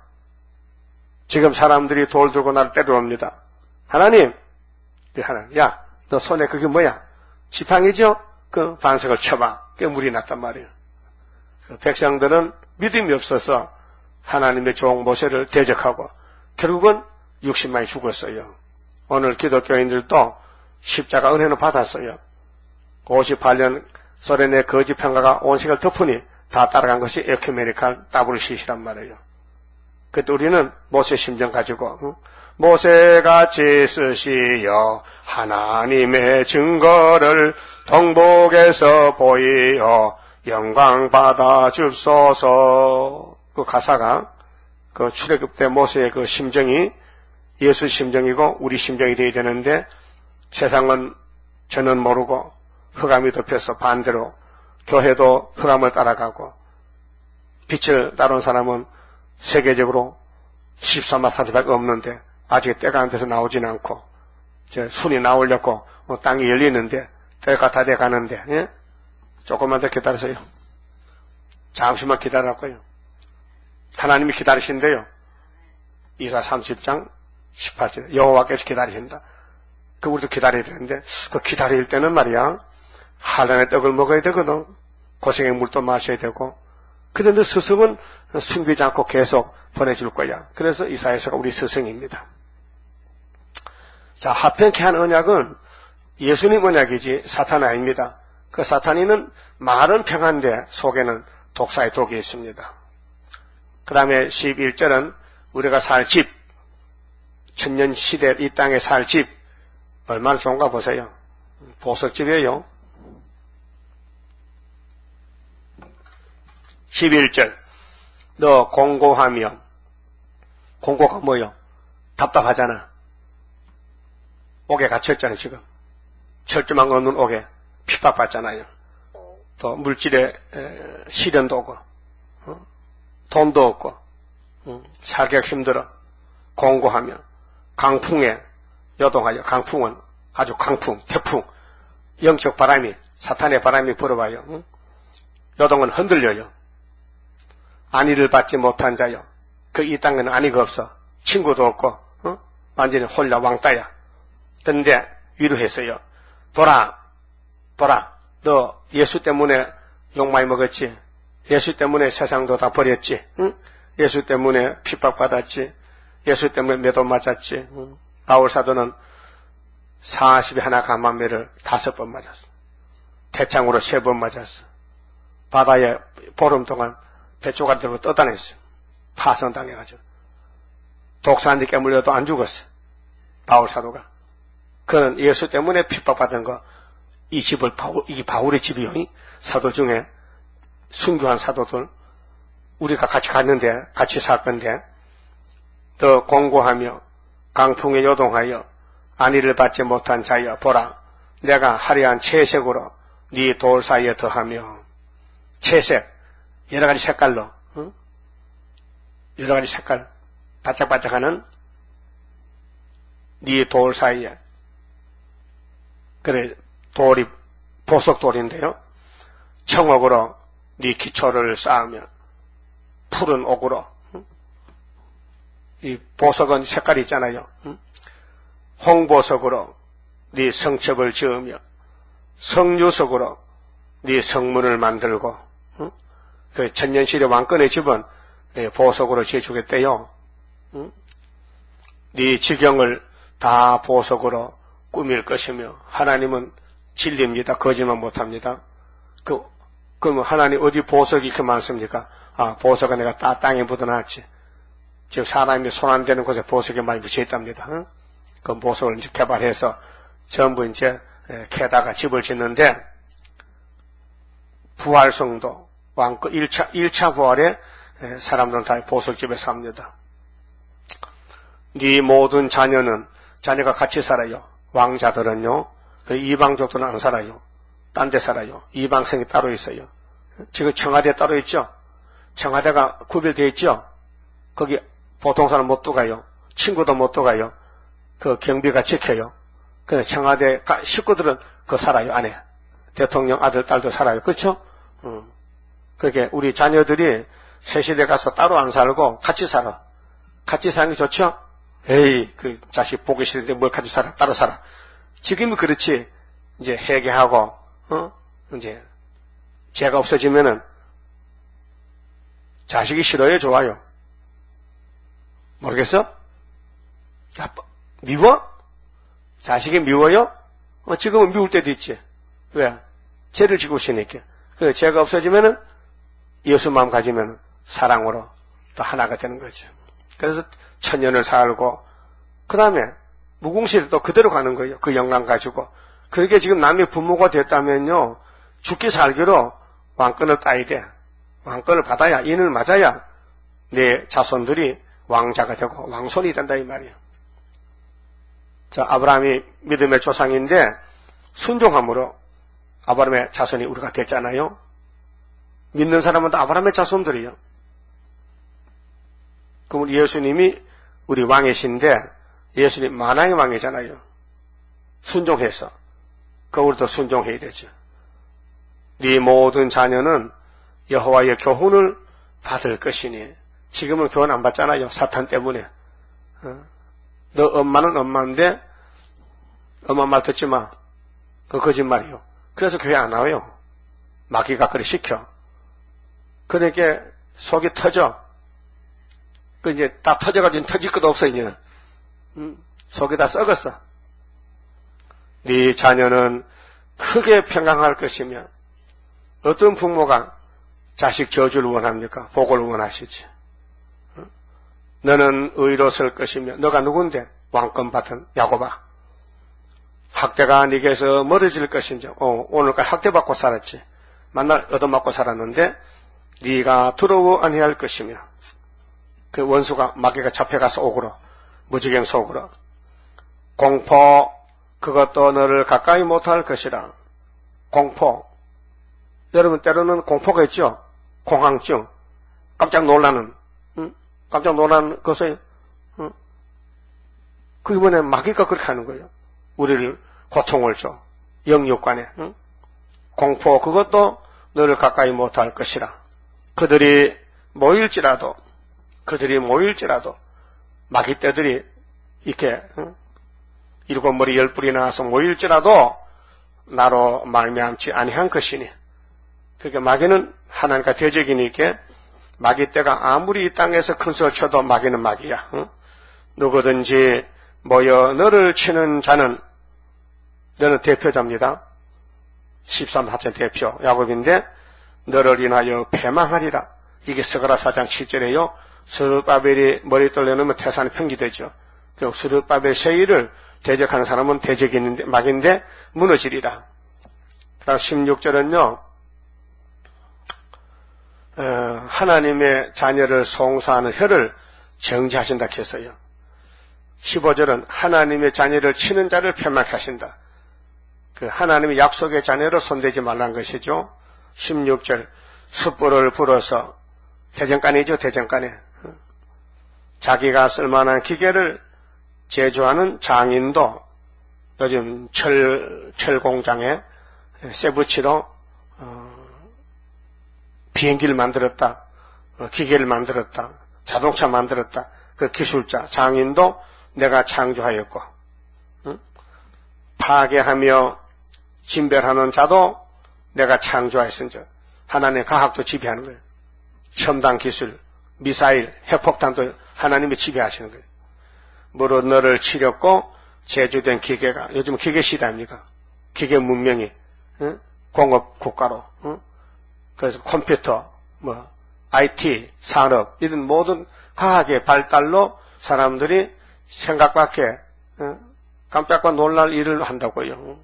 지금 사람들이 돌 들고 나를 때려옵니다. 하나님, 야, 너 손에 그게 뭐야? 지팡이죠? 그 반석을 쳐봐. 그게 물이 났단 말이에요. 그 백성들은 믿음이 없어서 하나님의 종 모세를 대적하고 결국은 60만이 죽었어요. 오늘 기독교인들도 십자가 은혜는 받았어요. 58년 소련의 거짓 평가가 온 세계를 덮으니 다 따라간 것이 에큐메니칼 WCC란 말이에요. 그때 우리는 모세 심정 가지고 모세같이 쓰시어 하나님의 증거를 동북에서 보이어 영광 받아 줍소서. 그 가사가 그 출애굽 때 모세의 그 심정이 예수 심정이고 우리 심정이 되어야 되는데 세상은 저는 모르고 흑암이 덮여서 반대로 교회도 흑암을 따라가고 빛을 따르는 사람은 세계적으로 13만 사람밖에 없는데 아직 때가 안 돼서 나오진 않고 순이 나오려고 땅이 열리는데 때가 다 돼가는데 예? 조금만 더 기다리세요. 잠시만 기다렸고요. 하나님이 기다리신대요. 이사 30장 18절 여호와께서 기다리신다. 그 우리도 기다려야 되는데 그 기다릴 때는 말이야 한란의 떡을 먹어야 되거든. 고생의 물도 마셔야 되고 그런데 스승은 숨기지 않고 계속 보내줄 거야. 그래서 이사야서가 우리 스승입니다. 자, 합평케 한 언약은 예수님 언약이지 사탄 아닙니다. 그 사탄이는 말은 평안데 속에는 독사의 독이 있습니다. 그 다음에 11절은 우리가 살 집, 천년시대 이 땅에 살 집 얼마나 좋은가 보세요. 보석집이에요. 11절 너 공고하며 공고가 뭐요? 답답하잖아. 옥에 갇혔잖아요. 지금 철조망 없는 옥에 핍박받잖아요. 또 물질에 시련도 오고 돈도 없고 살기가 힘들어. 공고하며 강풍에 요동하여 강풍은 아주 강풍, 태풍 영적 바람이 사탄의 바람이 불어와요. 요동은 흔들려요. 안위를 받지 못한 자요. 그 이 땅에는 안위가 없어. 친구도 없고 완전히 홀라 왕따야. 그런데 위로했어요. 보라 너 예수 때문에 욕 많이 먹었지. 예수 때문에 세상도 다 버렸지. 응? 예수 때문에 핍박받았지. 예수 때문에 매도 맞았지. 바울 사도는 40에 하나 감만매를 5번 맞았어. 태창으로 3번 맞았어. 바다에 보름 동안 배조가리 들고 떠다녔어. 파선당해가지고. 독사한테 깨물려도 안 죽었어. 바울 사도가. 그는 예수 때문에 핍박받은 거, 이 집을 이게 바울의 집이요. 사도 중에 순교한 사도들, 우리가 같이 갔는데, 같이 살 건데, 더 공고하며 강풍에 요동하여 안위를 받지 못한 자여 보라. 내가 화려한 채색으로 네 돌 사이에 더하며 채색, 여러 가지 색깔로, 여러 가지 색깔, 반짝반짝하는 네 돌 사이에. 그래, 돌이 보석돌인데요. 청옥으로 네 기초를 쌓으며 푸른 옥으로 이 보석은 색깔이 있잖아요. 홍보석으로 네 성첩을 지으며 성유석으로 네 성문을 만들고 그 천년시대 왕권의 집은 보석으로 지어주겠대요. 네 지경을 다 보석으로 꾸밀 것이며 하나님은 진리입니다. 거짓말 못합니다. 그럼 하나님 어디 보석이 이렇게 많습니까? 아, 보석은 내가 땅에 묻어놨지. 즉 사람이 손 안 대는 곳에 보석이 많이 묻혀있답니다. 그 보석을 이제 개발해서 전부 이제 캐다가 집을 짓는데 부활성도 왕권 1차 부활에 사람들은 다 보석집에 삽니다. 네 모든 자녀가 같이 살아요. 왕자들은요. 그 이방족들은 안 살아요. 딴 데 살아요. 이방성이 따로 있어요. 지금 청와대 따로 있죠? 청와대가 구별되어 있죠? 거기 보통 사람 못 들어가요. 친구도 못 들어가요. 그 경비가 지켜요. 그 청와대 식구들은 그 살아요, 안에. 대통령 아들, 딸도 살아요. 그렇죠? 그게 우리 자녀들이 세시대 가서 따로 안 살고 같이 살아. 같이 사는 게 좋죠? 에이, 그 자식 보기 싫은데 뭘 같이 살아, 따로 살아. 지금은 그렇지. 이제 회개하고, 이제 죄가 없어지면은 자식이 싫어요, 좋아요? 모르겠어? 미워? 자식이 미워요? 지금은 미울 때도 있지. 왜? 죄를 지고 있으니까. 그 죄가 없어지면은 예수 마음 가지면 사랑으로 또 하나가 되는 거죠. 그래서 천년을 살고 그 다음에 무궁실을 또 그대로 가는 거예요. 그 영광 가지고. 그렇게 지금 남의 부모가 됐다면요, 죽기 살기로 왕권을 따야 돼. 왕권을 받아야, 인을 맞아야 내 자손들이 왕자가 되고 왕손이 된다 이 말이에요. 자, 아브라함이 믿음의 조상인데 순종함으로 아브라함의 자손이 우리가 됐잖아요. 믿는 사람은 다 아브라함의 자손들이에요. 그럼 예수님이 우리 왕이신데 예수님 만왕의 왕이잖아요. 순종해서. 그 우리도 순종해야 되죠. 네 모든 자녀는 여호와의 교훈을 받을 것이니. 지금은 교훈 안 받잖아요. 사탄 때문에. 너 엄마는 엄마인데 엄마 말 듣지 마. 그거 거짓말이요. 그래서 교회 안 나와요. 마귀가 그래 시켜. 그러니까 속이 터져. 그 이제 다 터져가지고 터질 것도 없어 이제. 속이 다 썩었어. 네 자녀는 크게 평강할 것이며 어떤 부모가 자식 저주를 원합니까? 복을 원하시지. 너는 의로 설 것이며 너가 누군데? 왕권 받은 야곱아. 학대가 네게서 멀어질 것인지. 오늘까지 학대받고 살았지. 만날 얻어맞고 살았는데 네가 두려워 아니할 것이며 그 원수가 마귀가 잡혀가서 옥으로 무지개 속으로 공포 그것도 너를 가까이 못할 것이라. 공포. 여러분 때로는 공포가 있죠. 공황증. 깜짝 놀라는. 깜짝 놀라는 것을. 그 이번에 마귀가 그렇게 하는 거예요. 우리를 고통을 줘. 영육간에. 공포 그것도 너를 가까이 못할 것이라. 그들이 모일지라도 마귀 떼들이 이렇게 일곱 머리 열 뿔이 나와서 모일지라도 나로 말미암지 아니한 것이니. 그러니까 마귀는 하나님과 대적이니까 마귀 떼가 아무리 이 땅에서 큰 소리 쳐도 마귀는 마귀야. 누구든지 모여 너를 치는 자는 너는 대표자입니다. 13사천 대표 야곱인데 너를 인하여 패망하리라. 이게 스가랴 4장 7절에요. 스룹바벨이 머리 떨려놓으면 태산이 평기되죠. 스룹바벨 세일을 대적하는 사람은 대적이 있는데 막인데 무너지리라. 그 다음 16절은요. 하나님의 자녀를 송사하는 혀를 정지하신다 했어요. 15절은 하나님의 자녀를 치는 자를 폐막하게 하신다. 그 하나님의 약속의 자녀로 손대지 말란 것이죠. 16절 숯불을 불어서 대전간이죠. 대전간에 자기가 쓸만한 기계를 제조하는 장인도 요즘 철공장에 쇠붙이로 비행기를 만들었다. 기계를 만들었다. 자동차 만들었다. 그 기술자 장인도 내가 창조하였고 파괴하며 진멸하는 자도 내가 창조하였은즉 하나님의 과학도 지배하는 거예요. 첨단 기술, 미사일, 핵폭탄도 하나님이 지배하시는 거예요. 무릇 너를 치렸고 제조된 기계가 요즘 기계 시대 아닙니까? 기계 문명이 공업 국가로 그래서 컴퓨터, IT, 산업 이런 모든 과학의 발달로 사람들이 생각 밖에 깜짝과 놀랄 일을 한다고요.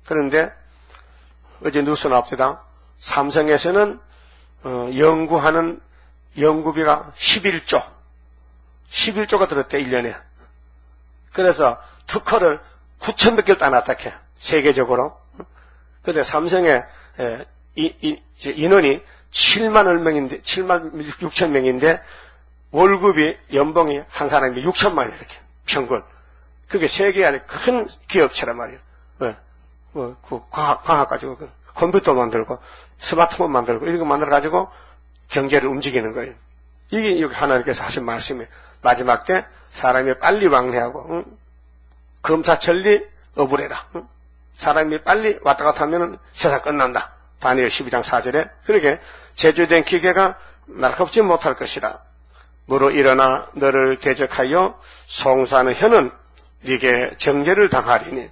그런데 어제 뉴스 나옵니다. 삼성에서는 연구하는 연구비가 11조가 들었대 1년에. 그래서 특허를 9,000몇 개를 따놨다 해 세계적으로. 그런데 삼성의 인원이 7만 명인데, 7만 6천 명인데, 월급이, 연봉이 한 사람이 6천만 이렇게, 평균. 그게 세계 안에 큰 기업체란 말이에요. 과학 가지고, 컴퓨터 만들고, 스마트폰 만들고, 이런 거 만들어가지고, 경제를 움직이는 거예요. 이게 여기 하나님께서 하신 말씀이에요. 마지막 때, 사람이 빨리 왕래하고, 검사천리 어부래라. 사람이 빨리 왔다 갔다 하면은 세상 끝난다. 다니엘 12장 4절에. 그렇게 제주된 기계가 날카롭지 못할 것이라. 무로 일어나 너를 대적하여 송사하는 혀는 네게 정죄를 당하리니.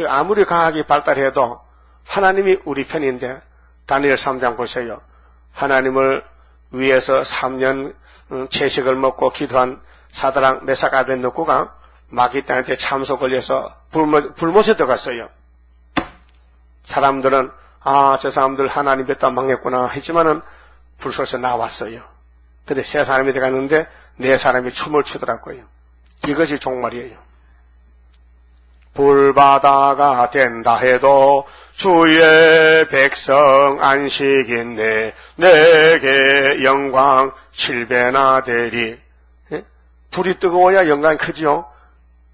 아무리 과학이 발달해도 하나님이 우리 편인데, 다니엘 3장 보세요. 하나님을 위해서 3년 채식을 먹고 기도한 사드락 메삭 아벳느고가 마귀 땅한테 참소 걸려서 불못에 들어갔어요. 사람들은 저 사람들 하나님 뱉다 망했구나 했지만은 불속에서 나왔어요. 근데 세 사람이 들어갔는데 네 사람이 춤을 추더라고요. 이것이 종말이에요. 불바다가 된다 해도 주의 백성 안식인데 내게 영광 7배나 되리. 예? 불이 뜨거워야 영광이 크지요.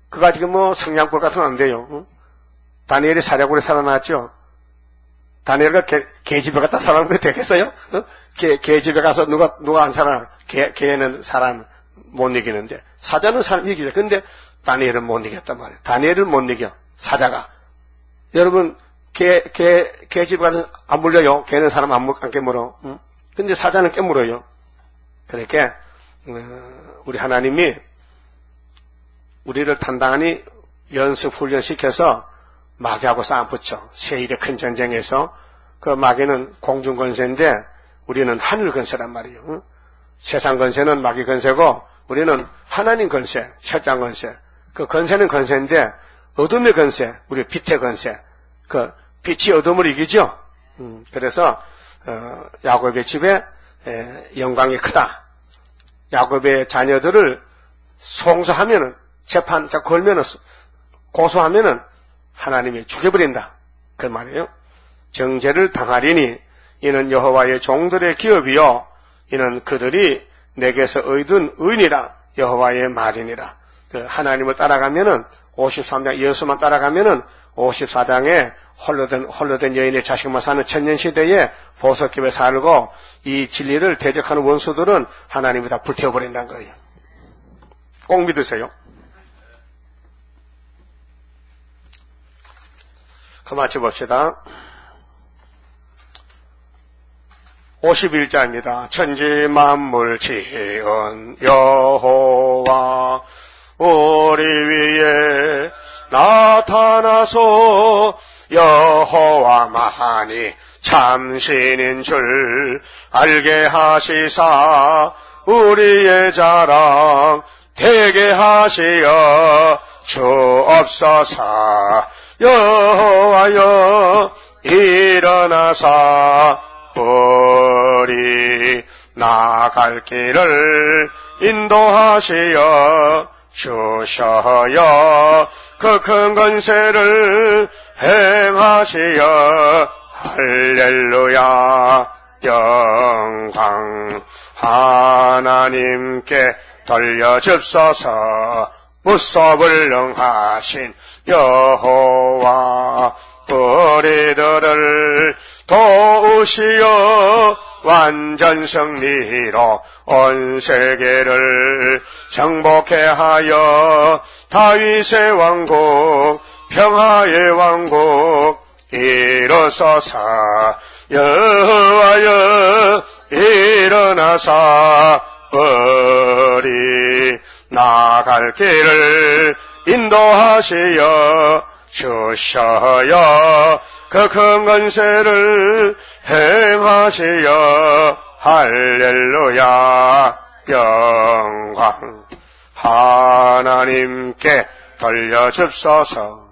그거 지금 성냥불 같은 건 안 돼요. 다니엘이 사자굴에 살아났죠. 다니엘가 개집에 갔다 살아난 게 되겠어요? 개집에 가서 누가 안 살아? 개는 사람 못 이기는데 사자는 사람 이기죠. 근데 다니엘은 못 이겼단 말이에요. 다니엘은 못 이겨. 사자가. 여러분 개집에 가서 안 물려요. 개는 사람 안 깨물어. 근데 사자는 깨물어요. 그러니까 우리 하나님이 우리를 단단히 연습 훈련시켜서 마귀하고 싸움 붙여. 세일의 큰 전쟁에서 그 마귀는 공중 건세인데 우리는 하늘 건세란 말이에요. 세상 건세는 마귀 건세고 우리는 하나님 건세, 철장 건세. 그 건세는 건세인데 어둠의 건세, 우리 빛의 건세. 그 빛이 어둠을 이기죠. 그래서 야곱의 집에 영광이 크다. 야곱의 자녀들을 송사하면은 재판 걸면은 고소하면은 하나님이 죽여버린다. 그 말이에요. 정죄를 당하리니 이는 여호와의 종들의 기업이요 이는 그들이 내게서 얻은 의니라. 여호와의 말이니라. 그 하나님을 따라가면은 53장 예수만 따라가면은 54장에 홀로된 여인의 자식만 사는 천년시대에 보석집에 살고 이 진리를 대적하는 원수들은 하나님이 다 불태워버린다는 거예요. 꼭 믿으세요. 그만치 봅시다. 51자입니다. 천지 만물 지은 여호와 우리 위에 나타나서 여호와만이 참신인 줄 알게 하시사 우리의 자랑 되게 하시어 주옵소서. 여호와여 일어나사 우리 나갈 길을 인도하시어 주셔여 그 큰 권세를 행하시어 할렐루야 영광 하나님께 돌려줍소서. 무소불능하신 여호와 우리들을 도우시어 완전 승리로 온 세계를 정복해 하여 다윗의 왕국 평화의 왕국 이루소서. 여호와여 일어나사 우리 나갈 길을 인도하시어 주셔여 그 큰 권세를 행하시어 할렐루야 영광 하나님께 돌려줍소서.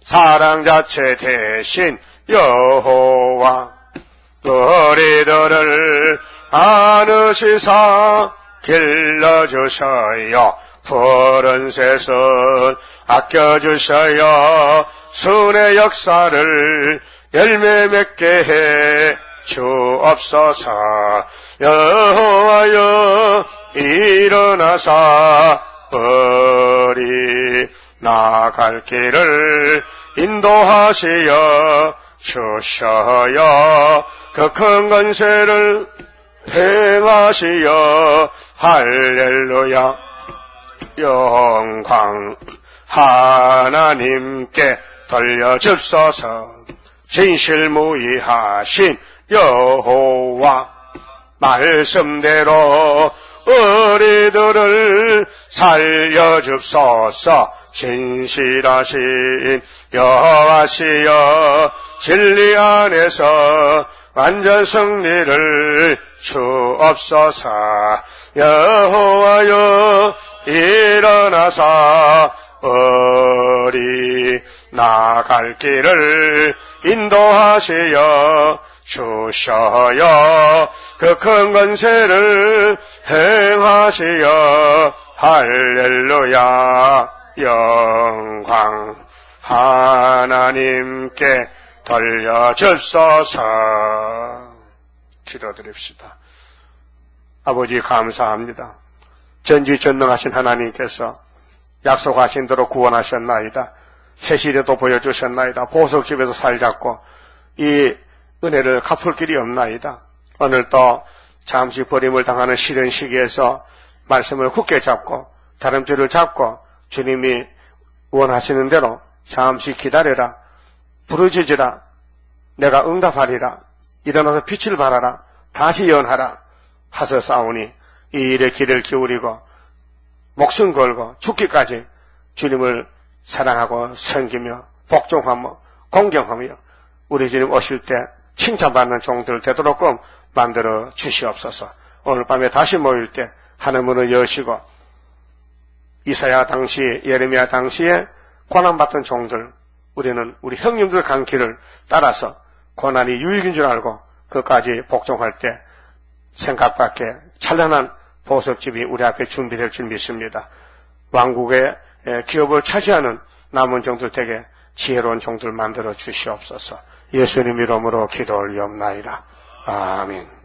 사랑 자체 대신 여호와 우리들을 안으시사 길러주셔요 푸른 새순 아껴주셔요 순의 역사를 열매 맺게 해 주옵소서. 여호와여 일어나사 우리 나갈 길을 인도하시어 주셔야 그 큰 권세를 행하시어 할렐루야. 영광 하나님께 돌려줍소서. 진실무이하신 여호와 말씀대로 우리들을 살려줍소서. 진실하신 여호와시여 진리 안에서 완전 승리를 주옵소서. 여호와여 일어나사 우리 나갈 길을 인도하시어 주셔야 그 큰 권세를 행하시어 할렐루야. 영광 하나님께 돌려주소서. 기도드립시다. 아버지 감사합니다. 전지전능하신 하나님께서 약속하신 대로 구원하셨나이다. 새시대도 보여주셨나이다. 보석집에서 살잡고 이 은혜를 갚을 길이 없나이다. 오늘도 잠시 버림을 당하는 시련 시기에서 말씀을 굳게 잡고 다름줄을 잡고 주님이 원하시는 대로 잠시 기다려라. 부르짖으라. 내가 응답하리라. 일어나서 빛을 발하라. 다시 연하라. 하셨사오니 이 일에 귀를 기울이고 목숨 걸고 죽기까지 주님을 사랑하고 섬기며 복종하며 공경하며 우리 주님 오실 때 칭찬받는 종들 되도록끔 만들어 주시옵소서. 오늘 밤에 다시 모일 때 하늘문을 여시고 이사야 당시 예레미야 당시에 고난받던 종들, 우리는 우리 형님들 간 길을 따라서 고난이 유익인 줄 알고 그까지 복종할 때 생각 밖에 찬란한 보석집이 우리 앞에 준비될 줄 믿습니다. 왕국의 기업을 차지하는 남은 종들 되게 지혜로운 종들 만들어 주시옵소서. 예수님 이름으로 기도 올리옵나이다. 아멘.